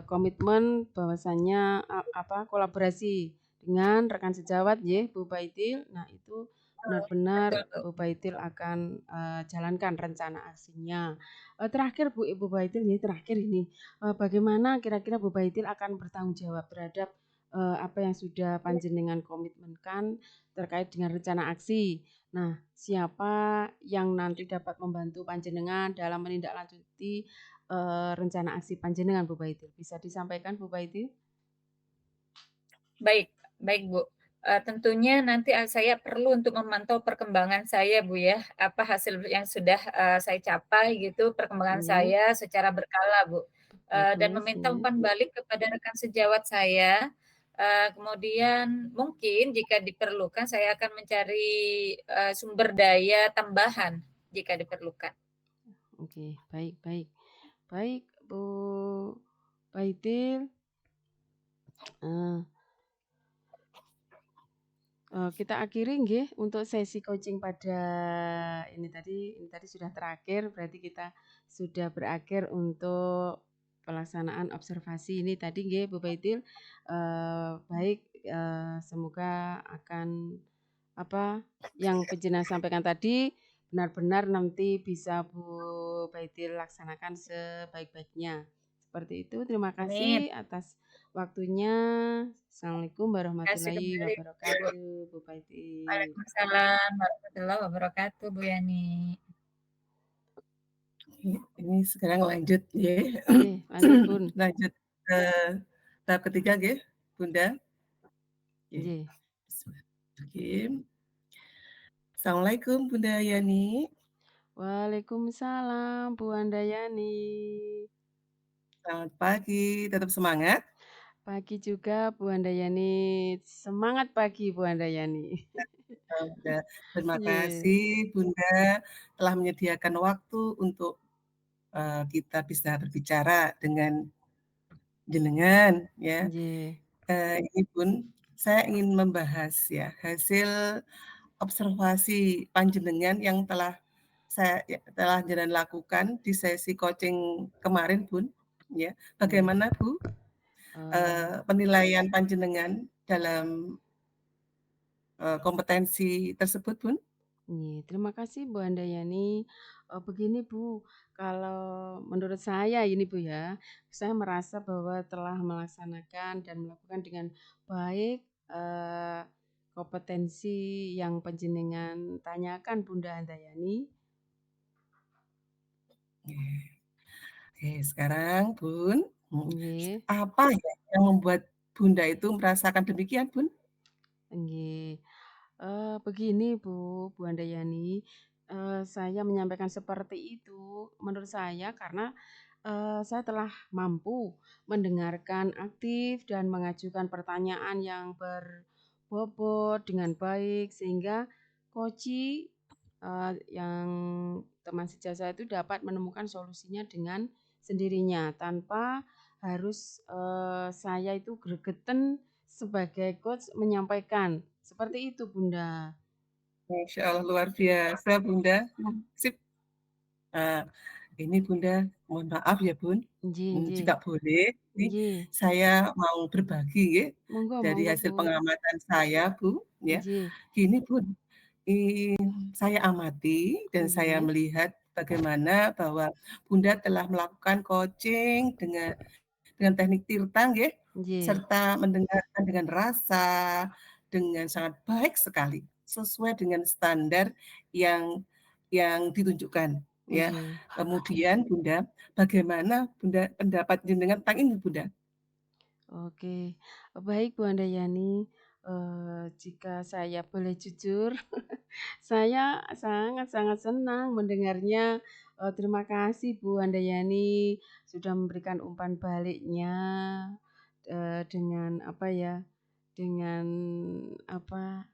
komitmen bahwasanya apa, kolaborasi dengan rekan sejawat nggih, Bu Baitil. Nah itu Betul, benar-benar Bu. Bu Baitil akan, jalankan rencana aksinya. Terakhir Bu, Ibu Baitil nggih, terakhir ini, bagaimana kira-kira Bu Baitil akan bertanggung jawab terhadap, apa yang sudah panjenengan komitmenkan terkait dengan rencana aksi? Nah, siapa yang nanti dapat membantu panjenengan dalam menindaklanjuti, rencana aksi panjenengan, Bu Baitil? Bisa disampaikan, Bu Baitil? Baik baik, Bu. Tentunya nanti, saya perlu untuk memantau perkembangan saya, Bu, ya. Apa hasil yang sudah, saya capai gitu, perkembangan Nggih, saya secara berkala, Bu. Dan bagus, meminta nggih, umpan balik kepada rekan sejawat saya, kemudian mungkin jika diperlukan saya akan mencari, sumber daya tambahan jika diperlukan. oke, baik baik. Baik, Bu Baitil, eee kita akhiri nggih untuk sesi coaching pada ini tadi sudah terakhir, berarti kita sudah berakhir untuk pelaksanaan observasi ini tadi nggih, Bu Baitil. Baik, semoga akan apa, yang panjenengan sampaikan tadi benar-benar nanti bisa Bu Baitil laksanakan sebaik-baiknya. Seperti itu, terima Amin. kasih atas waktunya. Assalamualaikum Terima kasih warahmatullahi kembali, Bu. wabarakatuh, Bu Baitil. Waalaikumsalam warahmatullahi wabarakatuh, Bu Yani. Ini sekarang lanjut ya, Nggih, lanjut Bun. lanjut ke tahap ketiga nggih, Bunda. Oke, Nggih. Bismillahirrahmanirrahim. Assalamualaikum Bunda Yani. Waalaikumsalam Bu Handayani. Selamat pagi, tetap semangat. Pagi juga Bu Handayani. Semangat pagi Bu Handayani. Bunda. Terima Nggih, kasih Bunda telah menyediakan waktu untuk, kita bisa berbicara dengan jenengan ya. nggih, Ini Bun, saya ingin membahas ya hasil observasi panjenengan yang telah jenengan lakukan di sesi coaching kemarin Bun, ya. nggih. Bagaimana Bu, Eee penilaian panjenengan dalam, kompetensi tersebut Bun? Iya, terima kasih Bu Handayani. Begini Bu, kalau menurut saya ini Bu ya, saya merasa bahwa telah melaksanakan dan melakukan dengan baik, kompetensi yang panjenengan tanyakan Bunda Handayani. Oke, sekarang Bun, Nggih, apa ya yang membuat Bunda itu merasakan demikian Bun? nggih. Begini Bu Handayani, saya menyampaikan seperti itu menurut saya karena saya telah mampu mendengarkan aktif dan mengajukan pertanyaan yang berbobot dengan baik sehingga koci, yang teman sejawat saya itu dapat menemukan solusinya dengan sendirinya tanpa harus, saya itu gregeten sebagai coach menyampaikan, seperti itu Bunda. Masya Allah luar biasa Bunda. Sip. Eee, ini Bunda mohon maaf ya Bun, Nggih nggih, jika boleh ini nggih. saya mau berbagi ya, Monggo dari monggo hasil Bu. pengamatan saya Bu, ya. Nggih Gini Bun, saya amati dan saya nggih melihat bagaimana bahwa Bunda telah melakukan coaching dengan teknik tirta nggih, nggih serta mendengarkan dengan rasa, dengan sangat baik sekali, sesuai dengan standar yang ditunjukkan, ya. nggih. Kemudian Bunda, bagaimana Bunda pendapat jenengan tentang ini Bunda? Oke, baik Bu Handayani, jika saya boleh jujur, saya sangat-sangat senang mendengarnya, terima kasih Bu Handayani sudah memberikan umpan baliknya, dengan apa ya, dengan apa,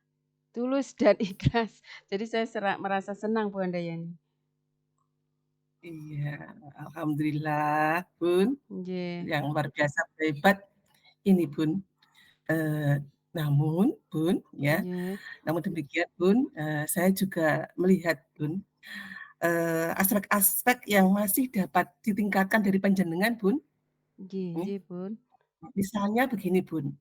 tulus dan ikhlas. Jadi saya merasa senang Bu Handayani. Iya, alhamdulillah, Bun, Nggih, yang luar biasa hebat ini, Bun. Eee, namun, Bun, ya, nggih, namun demikian, Bun, saya juga melihat, Bun, aspek-aspek yang masih dapat ditingkatkan dari panjenengan, Bun, nggih nih. nggih, Bun. Misalnya begini, Bun,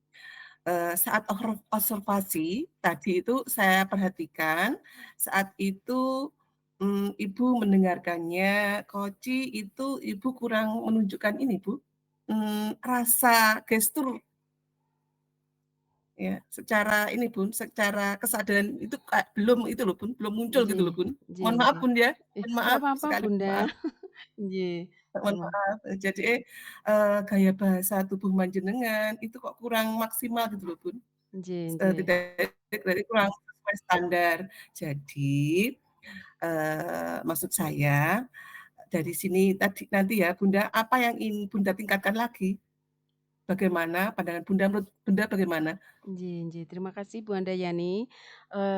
saat observasi tadi itu saya perhatikan, saat itu, Ibu mendengarkannya, Koci itu Ibu kurang menunjukkan ini, Bu, rasa gestur ya, secara ini, Bun, secara kesadaran itu belum itu loh, Bun, belum muncul gitu Nggih loh, Bun. nggih Mohon maaf, nggih. Bun, ya, Eh, mohon nggak maaf apa-apa, sekali, Bunda. maaf. Nggih, Mohon terima maaf, jadi, gaya bahasa tubuh panjenengan itu kok kurang maksimal gitu loh, Bun. nggih nggih. Tidak berarti kurang sesuai standar. Jadi, maksud saya dari sini tadi nanti ya, Bunda, apa yang ingin Bunda tingkatkan lagi? Bagaimana pandangan Bunda, menurut Bunda bagaimana? Nggih nggih, terima kasih Bu Handayani.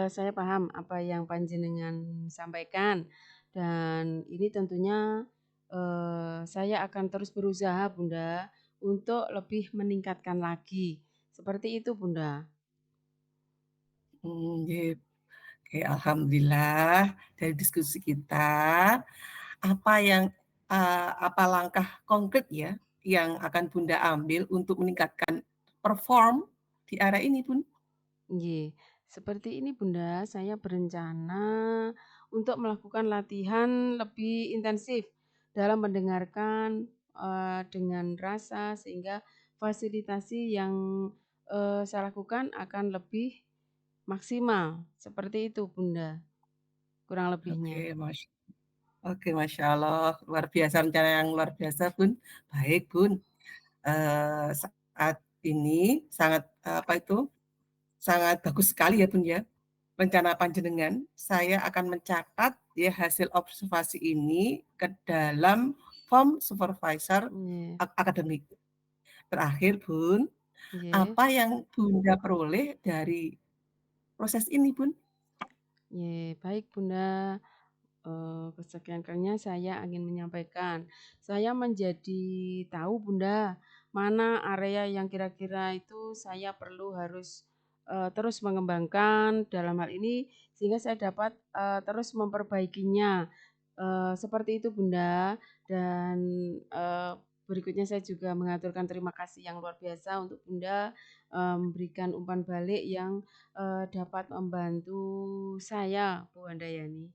Saya paham apa yang panjenengan sampaikan dan ini tentunya, saya akan terus berusaha Bunda, untuk lebih meningkatkan lagi. Seperti itu Bunda. Nggih. Oke, alhamdulillah dari diskusi kita, apa yang, apa langkah konkret ya, yang akan Bunda ambil untuk meningkatkan perform di area ini, Bun? Nggih, seperti ini Bunda, saya berencana untuk melakukan latihan lebih intensif dalam mendengarkan, dengan rasa sehingga fasilitasi yang, saya lakukan akan lebih maksimal, seperti itu Bunda, kurang Oke, lebihnya. Masya Allah, luar biasa, rencana yang luar biasa, Bun. Baik, Bun, saat ini sangat, apa itu, sangat bagus sekali ya, Bun, ya, rencana panjenengan. Saya akan mencatat ya hasil observasi ini ke dalam form supervisor Nggih akademik. Terakhir, Bun, nggih apa yang Bunda peroleh dari proses ini, Bun? nggih, baik Bunda. Kesekian kalinya saya ingin menyampaikan, saya menjadi tahu Bunda, mana area yang kira-kira itu saya perlu harus, terus mengembangkan dalam hal ini sehingga saya dapat, terus memperbaikinya, seperti itu Bunda. Dan, eee, berikutnya saya juga mengaturkan terima kasih yang luar biasa untuk Bunda, memberikan umpan balik yang, dapat membantu saya Bu Handayani.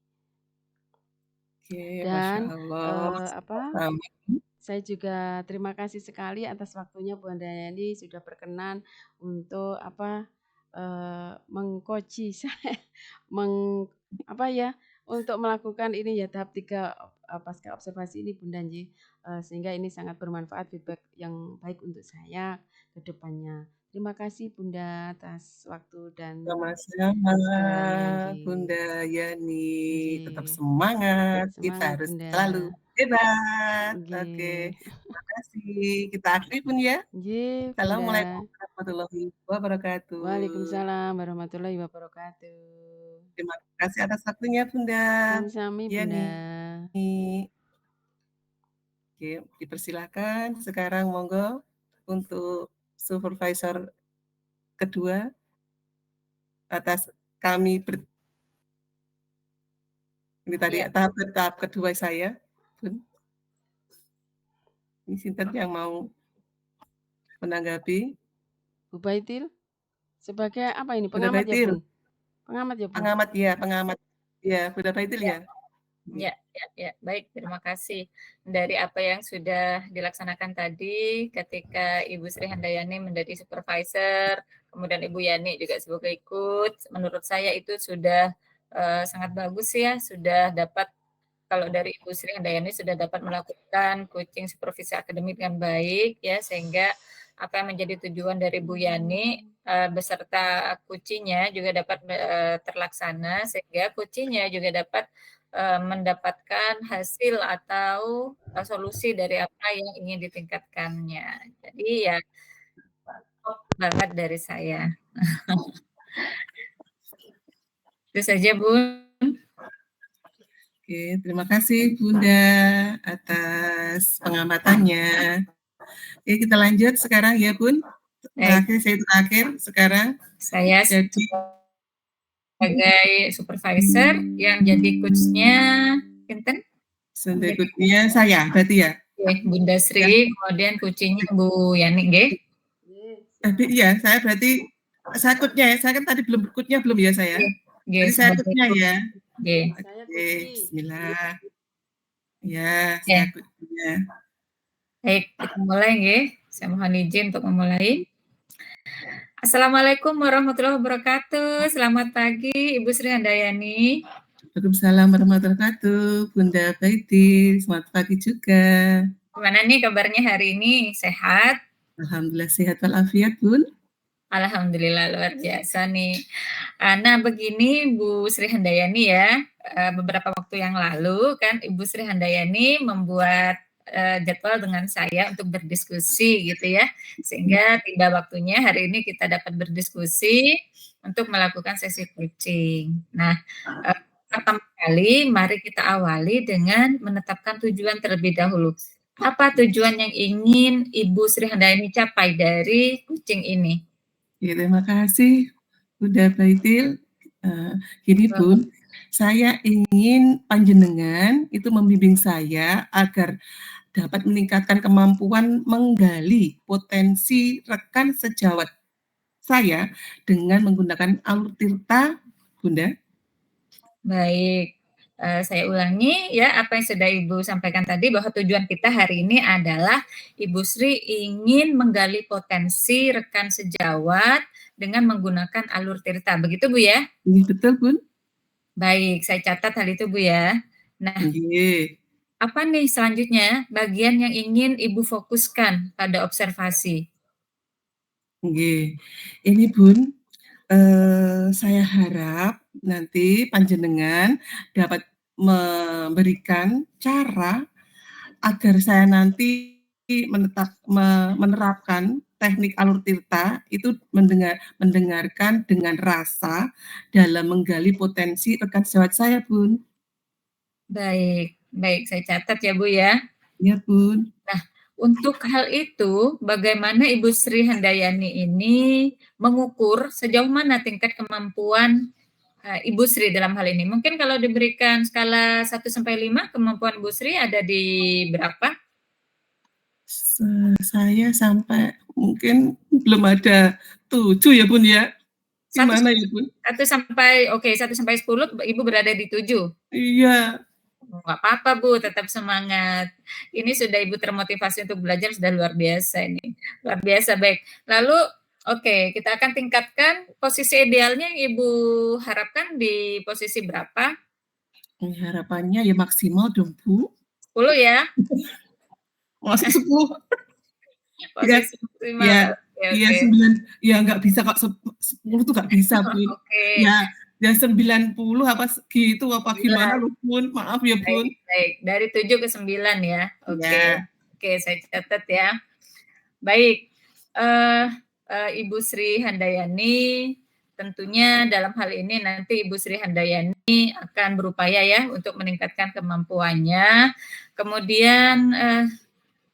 Oke, Masya Dan, Allah, apa, amin. saya juga terima kasih sekali atas waktunya Bu Handayani sudah berkenan untuk apa, meng-coaching saya, meng apa ya, untuk melakukan ini ya tahap 3 pasca observasi ini Bunda nggih, sehingga ini sangat bermanfaat feedback yang baik untuk saya ke depannya. Terima kasih Bunda atas waktu dan Sama-sama, segalanya nggih. Bunda Yani. Tetap Nggih, semangat, kita semangat harus Bunda. selalu hebat. Oke, Nggih. terima kasih. Kita akhiri, Bun, ya. Nggih, Bunda. Assalamualaikum warahmatullahi wabarakatuh. Waalaikumsalam warahmatullahi wabarakatuh. Terima kasih atas waktunya, Bunda Sami-sami, Yani. Bunda. Oke, dipersilahkan sekarang monggo untuk supervisor kedua atas kami ini tadi Iya, tahap kedua saya, Bun. Ini sinten yang mau menanggapi? Bu Baitil, sebagai apa ini, Bunda pengamat ya, Baitil, Bun? Pengamat ya, Bun? pengamat ya, pengamat. Iya, Bunda Baitil iya. ya? Iya. Ya, ya, ya. Baik, terima kasih. Dari apa yang sudah dilaksanakan tadi, ketika Ibu Sri Handayani menjadi supervisor, kemudian Ibu Yani juga sebagai ikut, menurut saya itu sudah sangat bagus ya, sudah dapat kalau dari Ibu Sri Handayani sudah dapat melakukan coaching supervisi akademik dengan baik ya, sehingga apa yang menjadi tujuan dari Bu Yani beserta kucinya juga dapat terlaksana, sehingga kucinya juga dapat mendapatkan hasil atau solusi dari apa yang ingin ditingkatkannya. Jadi ya top banget dari saya. Itu saja, Bu. Oke, terima kasih Bunda atas pengamatannya. Oke, kita lanjut sekarang ya Bun. Baik. Saya terakhir sekarang. Saya Jadi sebagai supervisor yang jadi coach-nya pinten? Sebagai coach-nya saya berarti ya? Bunda Ya. Sri, kemudian coaching-nya Bu Yani nggih. Tapi iya, saya berarti saya coach-nya ya. Saya kan tadi belum coach-nya belum ya saya? Nggih, Jadi saya sebagai coach-nya ya. nggih. Oke, bismillah. Ya, Oke. saya coach-nya. Baik, kita mulai nggih. Saya mohon izin untuk memulai. Assalamualaikum warahmatullahi wabarakatuh. Selamat pagi Ibu Sri Handayani. Waalaikumsalam warahmatullahi wabarakatuh. Bunda Baiti, selamat pagi juga. Gimana nih kabarnya hari ini? Sehat? Alhamdulillah sehat walafiat, Bun. Alhamdulillah luar biasa nih. Nah begini Bu Sri Handayani ya, beberapa waktu yang lalu kan Ibu Sri Handayani membuat jadwal dengan saya untuk berdiskusi gitu ya, sehingga tiba waktunya hari ini kita dapat berdiskusi untuk melakukan sesi coaching. Nah, pertama kali mari kita awali dengan menetapkan tujuan terlebih dahulu. Apa tujuan yang ingin Ibu Sri Handayani capai dari coaching ini? Ya, terima kasih Bunda Baitil. Gini Bun, saya ingin panjenengan itu membimbing saya agar dapat meningkatkan kemampuan menggali potensi rekan sejawat saya dengan menggunakan alur tirta, Bunda. Baik, saya ulangi ya apa yang sudah Ibu sampaikan tadi, bahwa tujuan kita hari ini adalah Ibu Sri ingin menggali potensi rekan sejawat dengan menggunakan alur tirta, begitu Bu ya? Ini betul Bun? Baik, saya catat hal itu Bu ya. Nah, apa nih selanjutnya bagian yang ingin Ibu fokuskan pada observasi? Ini Bun, saya harap nanti panjenengan dapat memberikan cara agar saya nanti menerapkan teknik alur tirta itu mendengarkan dengan rasa dalam menggali potensi rekan sejawat saya, Bun. Baik, baik saya catat ya Bu ya. Iya, Bun. Nah, untuk hal itu, bagaimana Ibu Sri Handayani ini mengukur sejauh mana tingkat kemampuan Ibu Sri dalam hal ini? Mungkin kalau diberikan skala 1 sampai 5, kemampuan Ibu Sri ada di berapa? Saya sampai mungkin belum ada 7 ya, Bun, ya? Gimana ya, Bun? 1 sampai, oke, 1 sampai 10 Ibu berada di 7? Iya. Nggak apa-apa Bu, tetap semangat. Ini sudah Ibu termotivasi untuk belajar, sudah luar biasa ini. Luar biasa, baik. Lalu, oke, kita akan tingkatkan posisi idealnya yang Ibu harapkan di posisi berapa? Harapannya ya maksimal dong, Bu. 10 ya? Masa 10? Posisi maksimal, Ya, oke. ya 9, ya nggak bisa Kak, 10 tuh nggak bisa, Bun. Oke. Ya 90 apa gitu, apa gimana loh, Bun, maaf ya, Bun. Baik, dari 7 ke 9 ya? Oke. Ya. Oke, saya catat ya. Baik, Ibu Sri Handayani, tentunya dalam hal ini nanti Ibu Sri Handayani akan berupaya ya untuk meningkatkan kemampuannya. Kemudian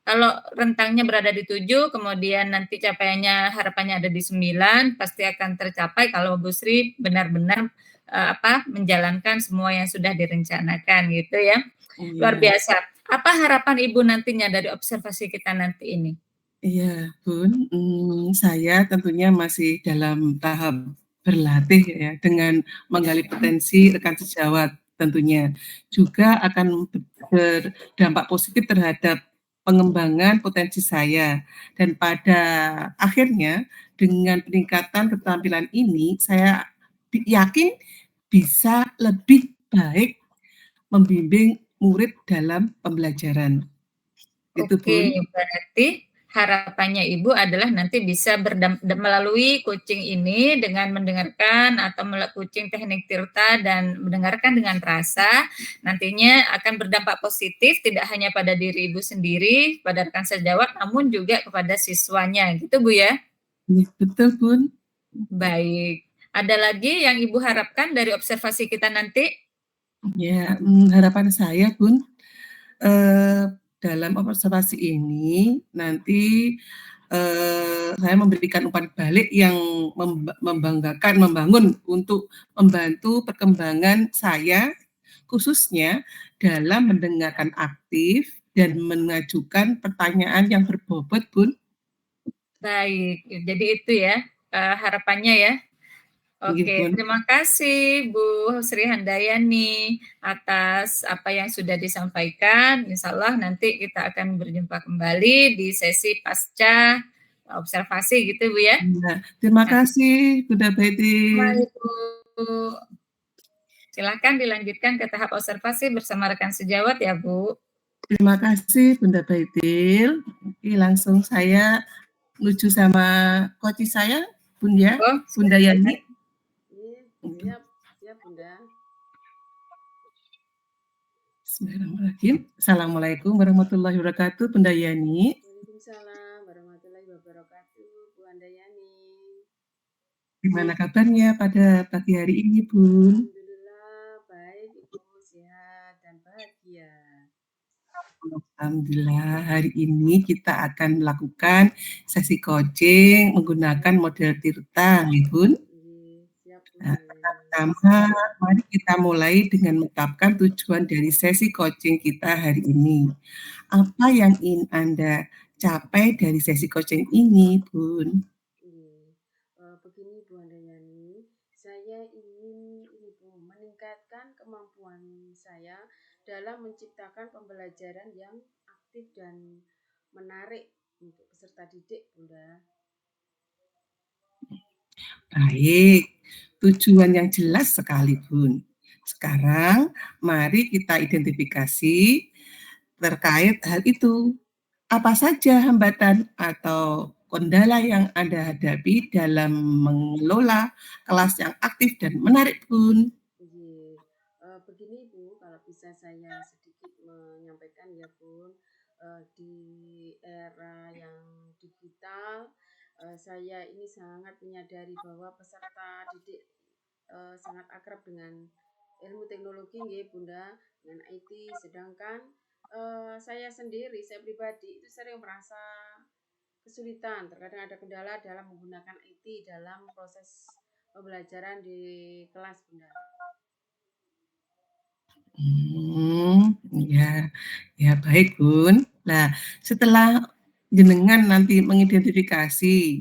kalau rentangnya berada di 7, kemudian nanti capaiannya harapannya ada di 9, pasti akan tercapai kalau Bu Sri benar-benar menjalankan semua yang sudah direncanakan gitu ya. Luar biasa. Apa harapan Ibu nantinya dari observasi kita nanti ini? Iya, Bun, saya tentunya masih dalam tahap berlatih ya, dengan menggali potensi rekan sejawat tentunya. Juga akan berdampak positif terhadap pengembangan potensi saya. Dan pada akhirnya dengan peningkatan keterampilan ini, saya yakin bisa lebih baik membimbing murid dalam pembelajaran. Itu, Bun. Oke, berarti harapannya Ibu adalah nanti bisa melalui coaching ini dengan mendengarkan atau coaching teknik tirta dan mendengarkan dengan rasa, nantinya akan berdampak positif tidak hanya pada diri Ibu sendiri, pada rekan sejawat, namun juga kepada siswanya, gitu Bu ya? Betul, Bun. Baik. Ada lagi yang Ibu harapkan dari observasi kita nanti? Ya, harapan saya Bun, dalam observasi ini nanti, saya memberikan umpan balik yang membanggakan, membangun untuk membantu perkembangan saya, khususnya dalam mendengarkan aktif dan mengajukan pertanyaan yang berbobot, Bun. Baik, jadi itu ya, harapannya ya? Nggih, Oke, Bun. terima kasih Bu Sri Handayani atas apa yang sudah disampaikan. Insya Allah nanti kita akan berjumpa kembali di sesi pasca observasi gitu Bu ya. Iya, terima Nah, kasih Bunda Baitil. baik Bu. Silakan dilanjutkan ke tahap observasi bersama rekan sejawat ya Bu. Terima kasih Bunda Baitil. Oke, langsung saya menuju sama coach saya, Bunda, Oh, Bunda Yani. Siap, siap Bunda. Bismillahirrahmanirrahim. Assalamualaikum warahmatullahi wabarakatuh, Bunda Yani. Waalaikumsalam warahmatullahi wabarakatuh, Bu Handayani. Gimana kabarnya pada pagi hari ini, Bun? Alhamdulillah baik Ibu, sehat dan bahagia. Alhamdulillah, hari ini kita akan melakukan sesi coaching menggunakan model Tirta, nih, Bun. Siap Bu. Nah, pertama, mari kita mulai dengan menetapkan tujuan dari sesi coaching kita hari ini. Apa yang ingin Anda capai dari sesi coaching ini, Bun? Begini Bu Handayani, saya ingin ini Bu, meningkatkan kemampuan saya dalam menciptakan pembelajaran yang aktif dan menarik untuk peserta didik, Bunda. Baik, tujuan yang jelas sekali, Bun. Sekarang, mari kita identifikasi terkait hal itu. Apa saja hambatan atau kendala yang Anda hadapi dalam mengelola kelas yang aktif dan menarik, Bun? Begini Bu, kalau bisa saya sedikit menyampaikan ya Bun, di era yang digital, saya ini sangat menyadari bahwa peserta didik sangat akrab dengan ilmu teknologi nggih Bunda, dengan IT, sedangkan saya sendiri, saya pribadi itu sering merasa kesulitan, terkadang ada kendala dalam menggunakan IT dalam proses pembelajaran di kelas Bunda. Ya, ya baik Bun. Nah, setelah jenengan nanti mengidentifikasi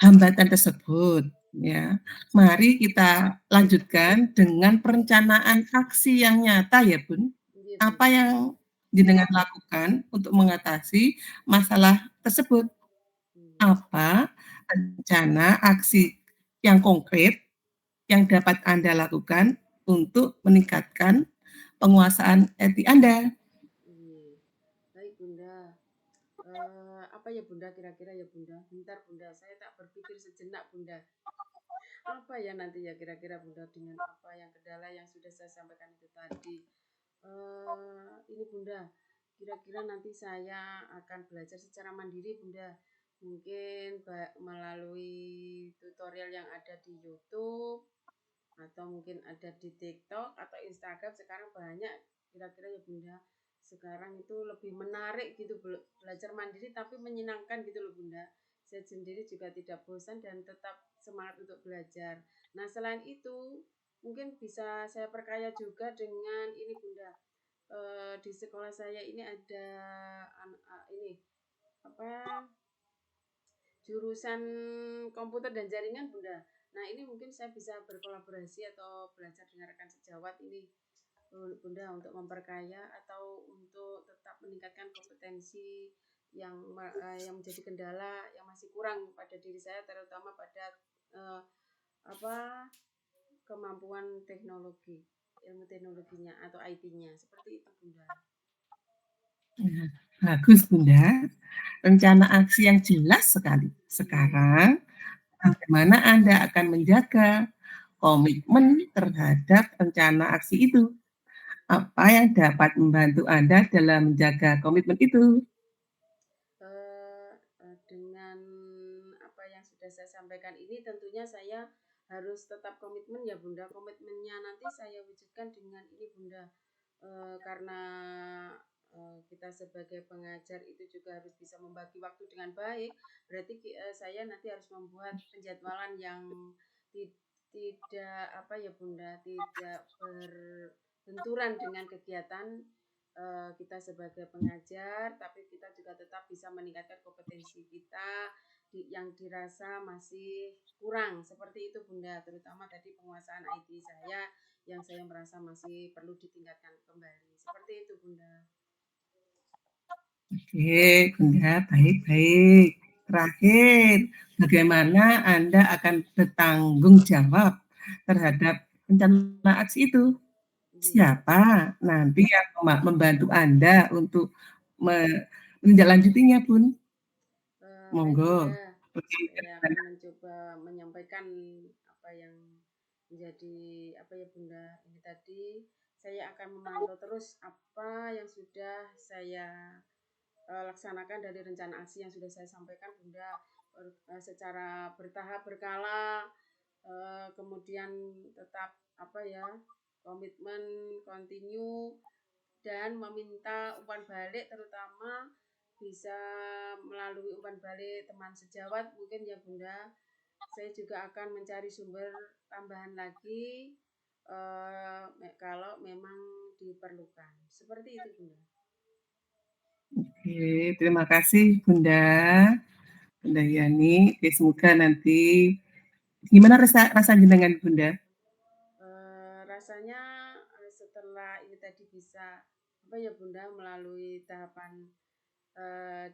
hambatan tersebut, ya, mari kita lanjutkan dengan perencanaan aksi yang nyata ya Bun. Apa yang jenengan lakukan untuk mengatasi masalah tersebut? Apa rencana aksi yang konkret yang dapat Anda lakukan untuk meningkatkan penguasaan IT Anda? Baik Bunda. Apa ya Bunda kira-kira ya Bunda? Bentar Bunda, saya tak berpikir sejenak Bunda. Apa ya nanti ya kira-kira Bunda dengan apa yang kendala yang sudah saya sampaikan itu tadi. Ini Bunda, kira-kira nanti saya akan belajar secara mandiri Bunda. Mungkin melalui tutorial yang ada di YouTube atau mungkin ada di TikTok atau Instagram sekarang banyak kira-kira ya Bunda. Sekarang itu lebih menarik gitu belajar mandiri tapi menyenangkan gitu loh Bunda. Saya sendiri juga tidak bosan dan tetap semangat untuk belajar. Nah, selain itu mungkin bisa saya perkaya juga dengan ini Bunda. Di sekolah saya ini ada ini apa jurusan komputer dan jaringan Bunda. Nah ini mungkin saya bisa berkolaborasi atau belajar dengan rekan sejawat ini Bunda untuk memperkaya atau untuk tetap meningkatkan kompetensi yang menjadi kendala yang masih kurang pada diri saya terutama pada uh, apa kemampuan teknologi ilmu teknologinya atau IT-nya seperti itu Bunda. Bagus Bunda, rencana aksi yang jelas sekali. Sekarang, bagaimana Anda akan menjaga komitmen terhadap rencana aksi itu? Apa yang dapat membantu Anda dalam menjaga komitmen itu? Dengan apa yang sudah saya sampaikan ini tentunya saya harus tetap komitmen ya Bunda. Komitmennya nanti saya wujudkan dengan ini Bunda, karena kita sebagai pengajar itu juga harus bisa membagi waktu dengan baik. Berarti saya nanti harus membuat penjadwalan yang tidak apa ya Bunda, tidak berbenturan dengan kegiatan kita sebagai pengajar, tapi kita juga tetap bisa meningkatkan kompetensi kita yang dirasa masih kurang, seperti itu Bunda, terutama tadi penguasaan IT saya yang saya merasa masih perlu ditingkatkan kembali, seperti itu Bunda. Oke, Bunda, baik-baik. Terakhir, bagaimana Anda akan bertanggung jawab terhadap rencana aksi itu? Siapa nanti yang membantu Anda untuk menindaklanjutinya, Bun? Monggo. Saya akan mencoba menyampaikan apa yang menjadi apa ya Bunda, ini tadi saya akan memantau terus apa yang sudah saya laksanakan dari rencana aksi yang sudah saya sampaikan Bunda, secara bertahap berkala, kemudian tetap apa ya, komitmen continue dan meminta umpan balik, terutama bisa melalui umpan balik teman sejawat mungkin ya Bunda. Saya juga akan mencari sumber tambahan lagi kalau memang diperlukan. Seperti itu Bunda. Oke, terima kasih Bunda Yani. Oke, semoga nanti gimana rasa jenengan Bunda? Rasanya setelah ini tadi bisa apa ya Bunda melalui tahapan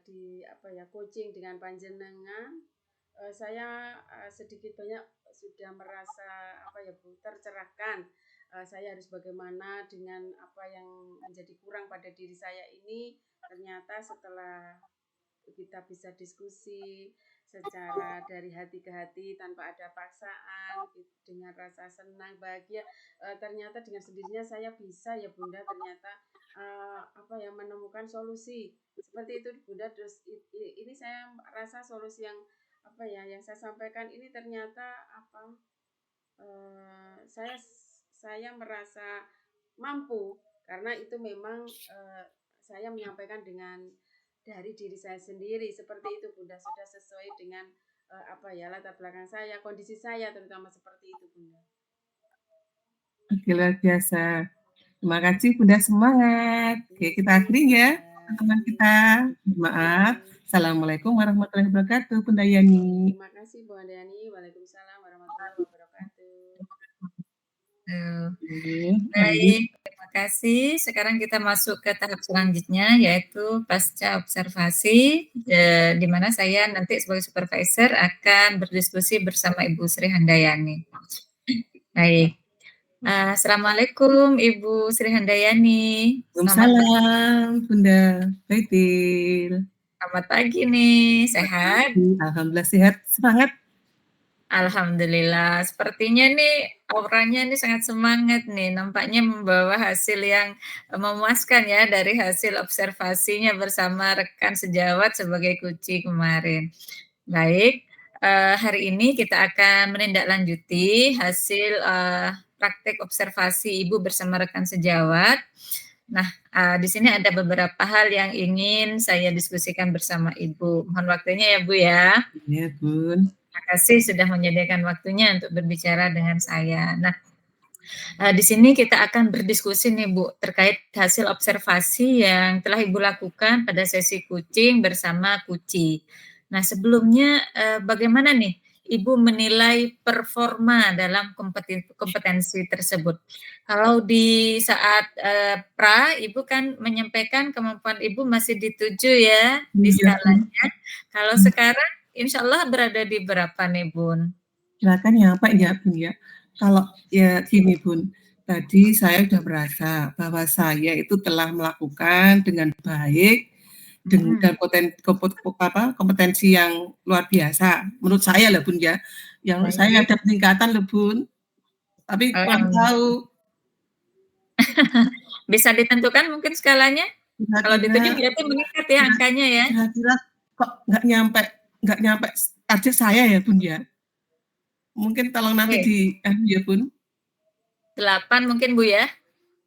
di apa ya coaching dengan panjenengan, saya sedikit banyak sudah merasa apa ya Bu tercerahkan. Saya harus bagaimana dengan apa yang menjadi kurang pada diri saya ini, ternyata setelah kita bisa diskusi secara dari hati ke hati tanpa ada paksaan, dengan rasa senang bahagia, ternyata dengan sendirinya saya bisa ya Bunda, ternyata apa ya menemukan solusi seperti itu Bunda. Terus ini saya rasa solusi yang apa ya yang saya sampaikan ini ternyata apa, saya merasa mampu karena itu memang saya menyampaikan dengan dari diri saya sendiri, seperti itu Bunda, sudah sesuai dengan apa ya latar belakang saya, kondisi saya terutama, seperti itu Bunda. Oke, luar biasa. Terima kasih Bunda, semangat. Oke, kita akhiri ya teman kita. Maaf. Assalamualaikum warahmatullahi wabarakatuh, Bunda Yani. Terima kasih Bu Yani. Waalaikumsalam warahmatullahi wabarakatuh. Baik, terima kasih. Sekarang kita masuk ke tahap selanjutnya, yaitu pasca observasi, di mana saya nanti sebagai supervisor akan berdiskusi bersama Ibu Sri Handayani. Baik. Assalamualaikum Ibu Sri Handayani. Waalaikumsalam Bunda Baitil. Selamat pagi nih, sehat? Alhamdulillah sehat, semangat. Alhamdulillah, sepertinya nih auranya nih sangat semangat nih, nampaknya membawa hasil yang memuaskan ya dari hasil observasinya bersama rekan sejawat sebagai kunci kemarin. Baik, hari ini kita akan menindaklanjuti hasil praktek observasi Ibu bersama rekan sejawat. Nah, di sini ada beberapa hal yang ingin saya diskusikan bersama Ibu. Mohon waktunya ya Bu ya. Iya Bun. Terima kasih sudah menyediakan waktunya untuk berbicara dengan saya. Nah, di sini kita akan berdiskusi nih Bu, terkait hasil observasi yang telah Ibu lakukan pada sesi coaching bersama Kuci. Nah, sebelumnya bagaimana nih Ibu menilai performa dalam kompetensi tersebut? Kalau di saat pra, Ibu kan menyampaikan kemampuan Ibu masih di 7 ya di skalanya. Kalau sekarang insya Allah berada di berapa nih Bun? Silakan ya Pak ya Bun ya. Kalau ya gini Bun, tadi saya sudah merasa bahwa saya itu telah melakukan dengan baik dengan kompetensi yang luar biasa. Menurut saya lah Bun ya. Yang saya ada peningkatan loh Bun. Tapi kurang tahu. Bisa ditentukan mungkin skalanya? Kalau di-7 berarti meningkat ya angkanya ya? Kira-kira kok nggak nyampe target saya ya Bun ya? Mungkin tolong nanti Oke. ya, Bun. 8 mungkin, Bu, ya?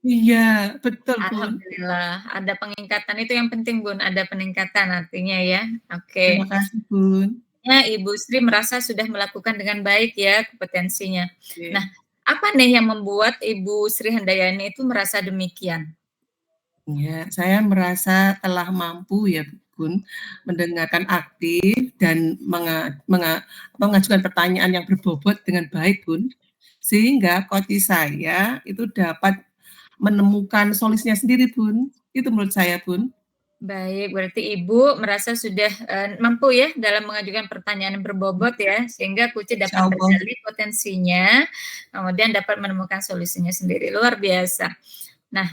Iya, betul, Bun. Alhamdulillah, ada peningkatan itu yang penting, Bun, ada peningkatan artinya ya. Terima Oke. kasih, Bun. Ya, Ibu Sri merasa sudah melakukan dengan baik ya kompetensinya. Nah, Oke. apa nih yang membuat Ibu Sri Handayani itu merasa demikian? Ya, saya merasa telah mampu ya, Bun, mendengarkan aktif dan mengajukan pertanyaan yang berbobot dengan baik, Bun. Sehingga coach saya itu dapat menemukan solusinya sendiri, Bun. Itu menurut saya, Bun. Baik, berarti Ibu merasa sudah, mampu ya dalam mengajukan pertanyaan yang berbobot ya, sehingga Kuci dapat Insyaallah. tergali potensinya, kemudian dapat menemukan solusinya sendiri, luar biasa. Nah,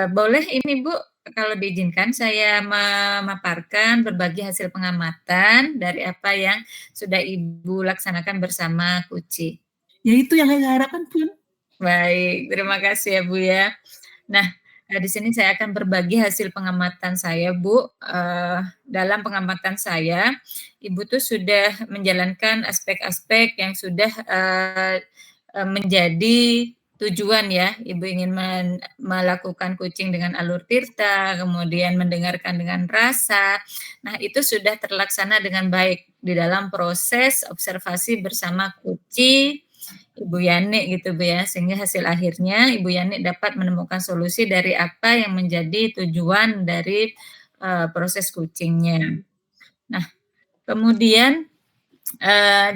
boleh ini Bu, kalau diizinkan saya memaparkan berbagi hasil pengamatan dari apa yang sudah Ibu laksanakan bersama Kuci. Ya itu yang saya harapkan, Bun. Baik, terima kasih ya Bu ya. Nah, di sini saya akan berbagi hasil pengamatan saya, Bu. Dalam pengamatan saya, Ibu tuh sudah menjalankan aspek-aspek yang sudah, menjadi tujuan ya. Ibu ingin melakukan kucing dengan alur tirta, kemudian mendengarkan dengan rasa. Nah, itu sudah terlaksana dengan baik di dalam proses observasi bersama Kuci, Ibu Yani gitu Bu ya, sehingga hasil akhirnya Ibu Yani dapat menemukan solusi dari apa yang menjadi tujuan dari, proses kucingnya. Nah, kemudian,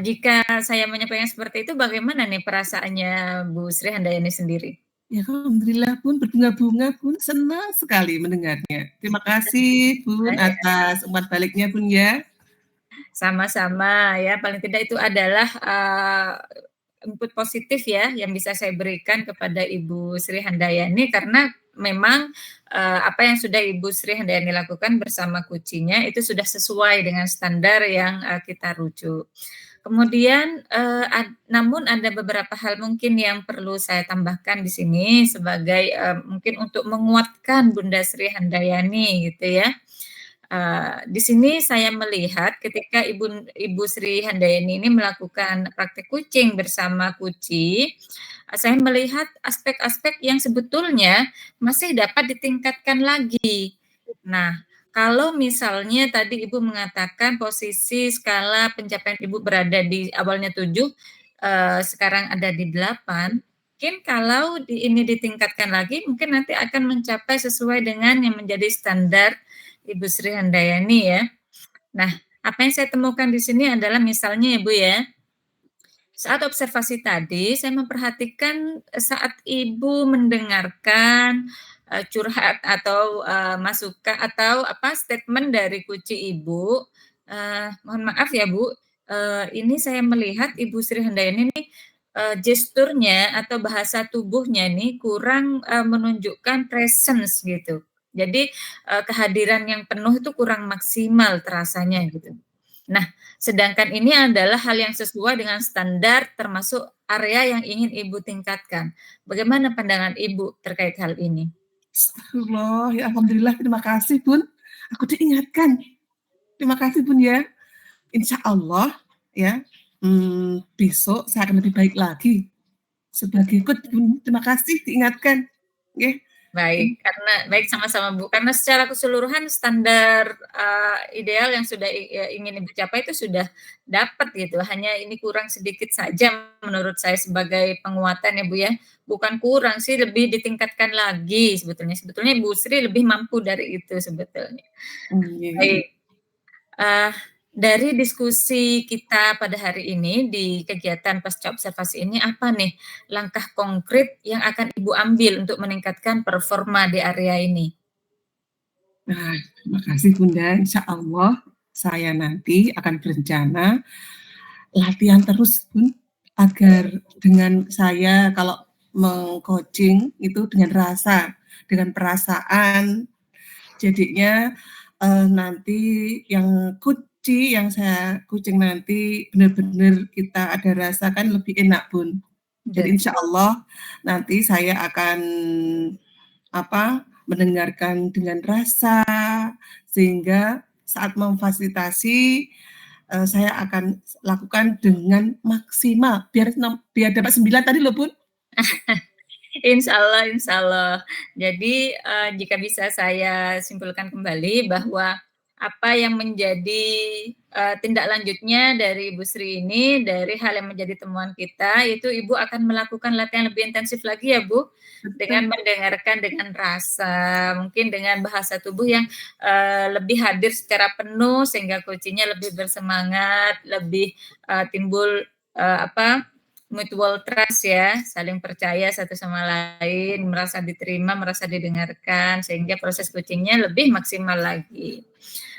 jika saya menyampaikan seperti itu bagaimana nih perasaannya Bu Sri Handayani sendiri? Ya alhamdulillah Bun, berbunga-bunga Bun, senang sekali mendengarnya. Terima kasih Bun atas umpan baliknya Bun ya. Sama-sama ya, paling tidak itu adalah, input positif ya yang bisa saya berikan kepada Ibu Sri Handayani karena memang, apa yang sudah Ibu Sri Handayani lakukan bersama kucinya itu sudah sesuai dengan standar yang, kita rujuk. Kemudian, namun ada beberapa hal mungkin yang perlu saya tambahkan di sini sebagai, mungkin untuk menguatkan Bunda Sri Handayani gitu ya. Di sini saya melihat ketika Ibu Sri Handayani ini melakukan praktek kucing bersama Kuci, saya melihat aspek-aspek yang sebetulnya masih dapat ditingkatkan lagi. Nah, kalau misalnya tadi Ibu mengatakan posisi skala pencapaian Ibu berada di awalnya 7, sekarang ada di 8, mungkin kalau ini ditingkatkan lagi, mungkin nanti akan mencapai sesuai dengan yang menjadi standar Ibu Sri Handayani ya. Nah, apa yang saya temukan di sini adalah misalnya ya Bu ya, saat observasi tadi saya memperhatikan saat Ibu mendengarkan, curhat atau, masukan atau apa, statement dari kuci Ibu, mohon maaf ya Bu, ini saya melihat Ibu Sri Handayani ini, gesturnya atau bahasa tubuhnya nih kurang, menunjukkan presence gitu. Jadi, kehadiran yang penuh itu kurang maksimal terasanya gitu. Nah, sedangkan ini adalah hal yang sesuai dengan standar termasuk area yang ingin Ibu tingkatkan. Bagaimana pandangan Ibu terkait hal ini? Astagfirullah, ya alhamdulillah terima kasih Bun, aku diingatkan. Terima kasih Bun ya. Insya Allah ya, besok saya akan lebih baik lagi sebagai coach Bun. Terima kasih diingatkan. Nggih. Baik, karena baik sama-sama Bu, karena secara keseluruhan standar, ideal yang sudah ingin Ibu capai itu sudah dapat gitu, hanya ini kurang sedikit saja menurut saya sebagai penguatan ya Bu ya. Bukan kurang sih, lebih ditingkatkan lagi sebetulnya. Sebetulnya Bu Sri lebih mampu dari itu sebetulnya. Nggih. Baik, eee, dari diskusi kita pada hari ini di kegiatan pasca observasi ini, apa nih langkah konkret yang akan Ibu ambil untuk meningkatkan performa di area ini? Nah, terima kasih Bunda, insya Allah saya nanti akan berencana latihan terus Bun, agar dengan saya kalau meng-coaching itu dengan rasa, dengan perasaan, jadinya, nanti yang yang saya kucing nanti benar-benar kita ada rasakan lebih enak Bun. Jadi insya Betul. Allah nanti saya akan mendengarkan dengan rasa, sehingga saat memfasilitasi saya akan lakukan dengan maksimal biar dapat 9 tadi loh, Bun. Insya Allah. Jadi, jika bisa saya simpulkan kembali bahwa apa yang menjadi, tindak lanjutnya dari Ibu Sri ini, dari hal yang menjadi temuan kita, itu Ibu akan melakukan latihan lebih intensif lagi ya, Bu, dengan Betul. mendengarkan dengan rasa, mungkin dengan bahasa tubuh yang, lebih hadir secara penuh sehingga coaching-nya lebih bersemangat, lebih, timbul, mutual trust ya, saling percaya satu sama lain, merasa diterima, merasa didengarkan, sehingga proses coaching-nya lebih maksimal lagi.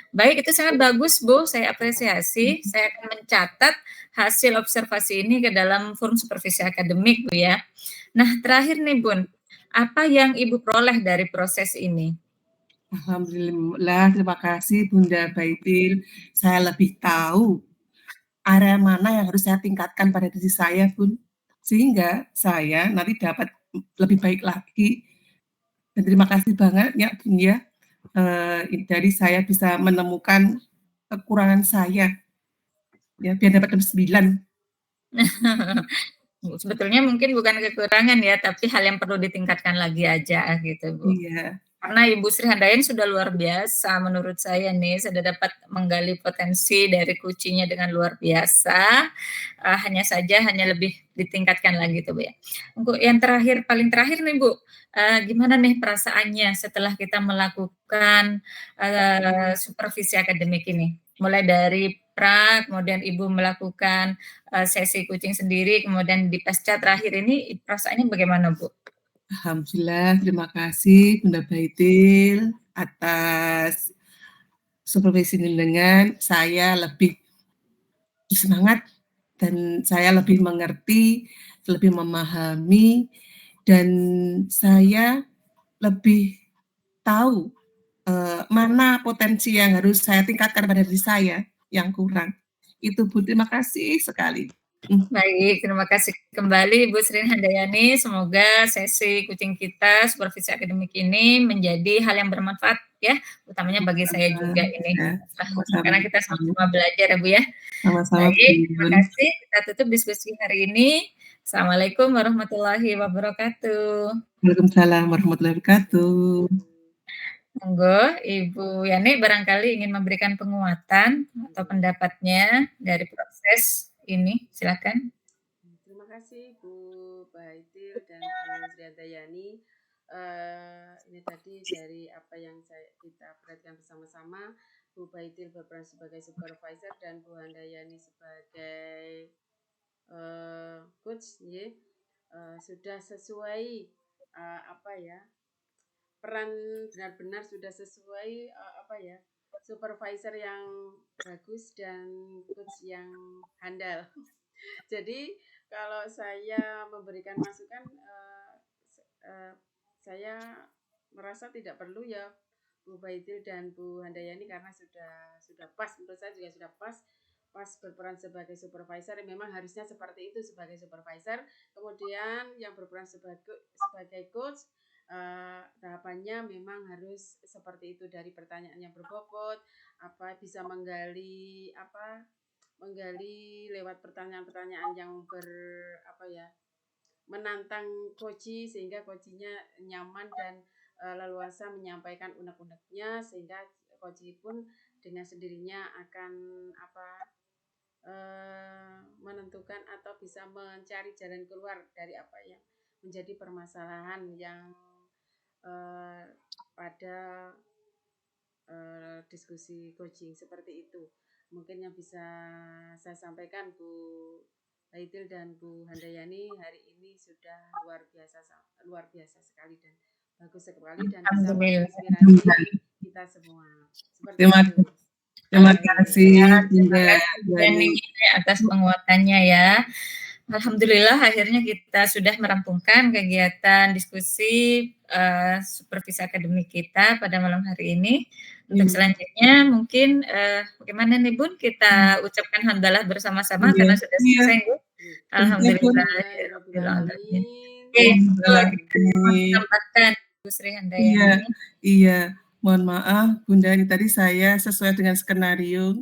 Baik, itu sangat bagus, Bu, saya apresiasi. Saya akan mencatat hasil observasi ini ke dalam forum supervisi akademik, Bu, ya. Nah, terakhir nih, Bun, apa yang Ibu peroleh dari proses ini? Alhamdulillah, terima kasih Bunda Baitil. Saya lebih tahu area mana yang harus saya tingkatkan pada diri saya, Bun. Sehingga saya nanti dapat lebih baik lagi. Dan terima kasih banget ya, Bun ya. Dari saya bisa menemukan kekurangan saya. Ya, biar dapat 9. Sebetulnya mungkin bukan kekurangan ya, tapi hal yang perlu ditingkatkan lagi aja gitu, Bu. Iya. Karena Ibu Sri Handayani sudah luar biasa menurut saya nih, sudah dapat menggali potensi dari coaching-nya dengan luar biasa, hanya saja lebih ditingkatkan lagi tuh, Bu, ya. Untuk yang terakhir, paling terakhir nih, Bu, gimana nih perasaannya setelah kita melakukan, supervisi akademik ini? Mulai dari pra, kemudian Ibu melakukan, sesi coaching sendiri, kemudian di pasca terakhir ini perasaannya bagaimana, Bu? Alhamdulillah, terima kasih Bunda Baitil atas supervisi dengan saya lebih semangat dan saya lebih mengerti, lebih memahami, dan saya lebih tahu mana potensi yang harus saya tingkatkan pada diri saya yang kurang. Itu Bu, terima kasih sekali. Baik, terima kasih kembali Ibu Sri Handayani. Semoga sesi coaching kita, supervisi akademik ini menjadi hal yang bermanfaat ya, utamanya bagi saya juga ini. Ya, Karena kita sama-sama belajar ya Bu ya. Sama-sama, Baik, terima kasih. Kita tutup diskusi hari ini. Assalamualaikum warahmatullahi wabarakatuh. Waalaikumsalam warahmatullahi wabarakatuh. Monggo, Ibu Yani barangkali ingin memberikan penguatan atau pendapatnya dari proses ini, silakan. Terima kasih Bu Baitil dan Bu Sri Handayani. Ini tadi dari apa yang kita perhatikan bersama-sama, Bu Baitil berperan sebagai supervisor dan Bu Handayani sebagai coach, ya. Sudah sesuai peran benar-benar sudah sesuai supervisor yang bagus dan coach yang handal. Jadi kalau saya memberikan masukan, saya merasa tidak perlu ya Bu Baitil dan Bu Handayani karena sudah pas, menurut saya juga sudah pas berperan sebagai supervisor. Memang harusnya seperti itu sebagai supervisor. Kemudian yang berperan sebagai coach, tahapannya memang harus seperti itu, dari pertanyaan yang berbobot, bisa menggali lewat pertanyaan-pertanyaan yang menantang coach, sehingga coachnya nyaman dan leluasa menyampaikan unek-uneknya, sehingga coach pun dengan sendirinya akan menentukan atau bisa mencari jalan keluar dari apa yang menjadi permasalahan yang pada diskusi coaching seperti itu. Mungkin yang bisa saya sampaikan Bu Baitil dan Bu Handayani hari ini sudah luar biasa sekali dan bagus sekali dan bisa menginspirasi kita semua. Terima kasih atas penguatannya ya. Alhamdulillah akhirnya kita sudah merampungkan kegiatan diskusi supervisi akademik kita pada malam hari ini. Untuk selanjutnya mungkin bagaimana nih Bun, kita ucapkan hamdalah bersama-sama karena sudah selesai Bu. Alhamdulillah. Oke, tambahkan Bu Sri Handayani. Iya, mohon maaf Bunda, ini tadi saya sesuai dengan skenario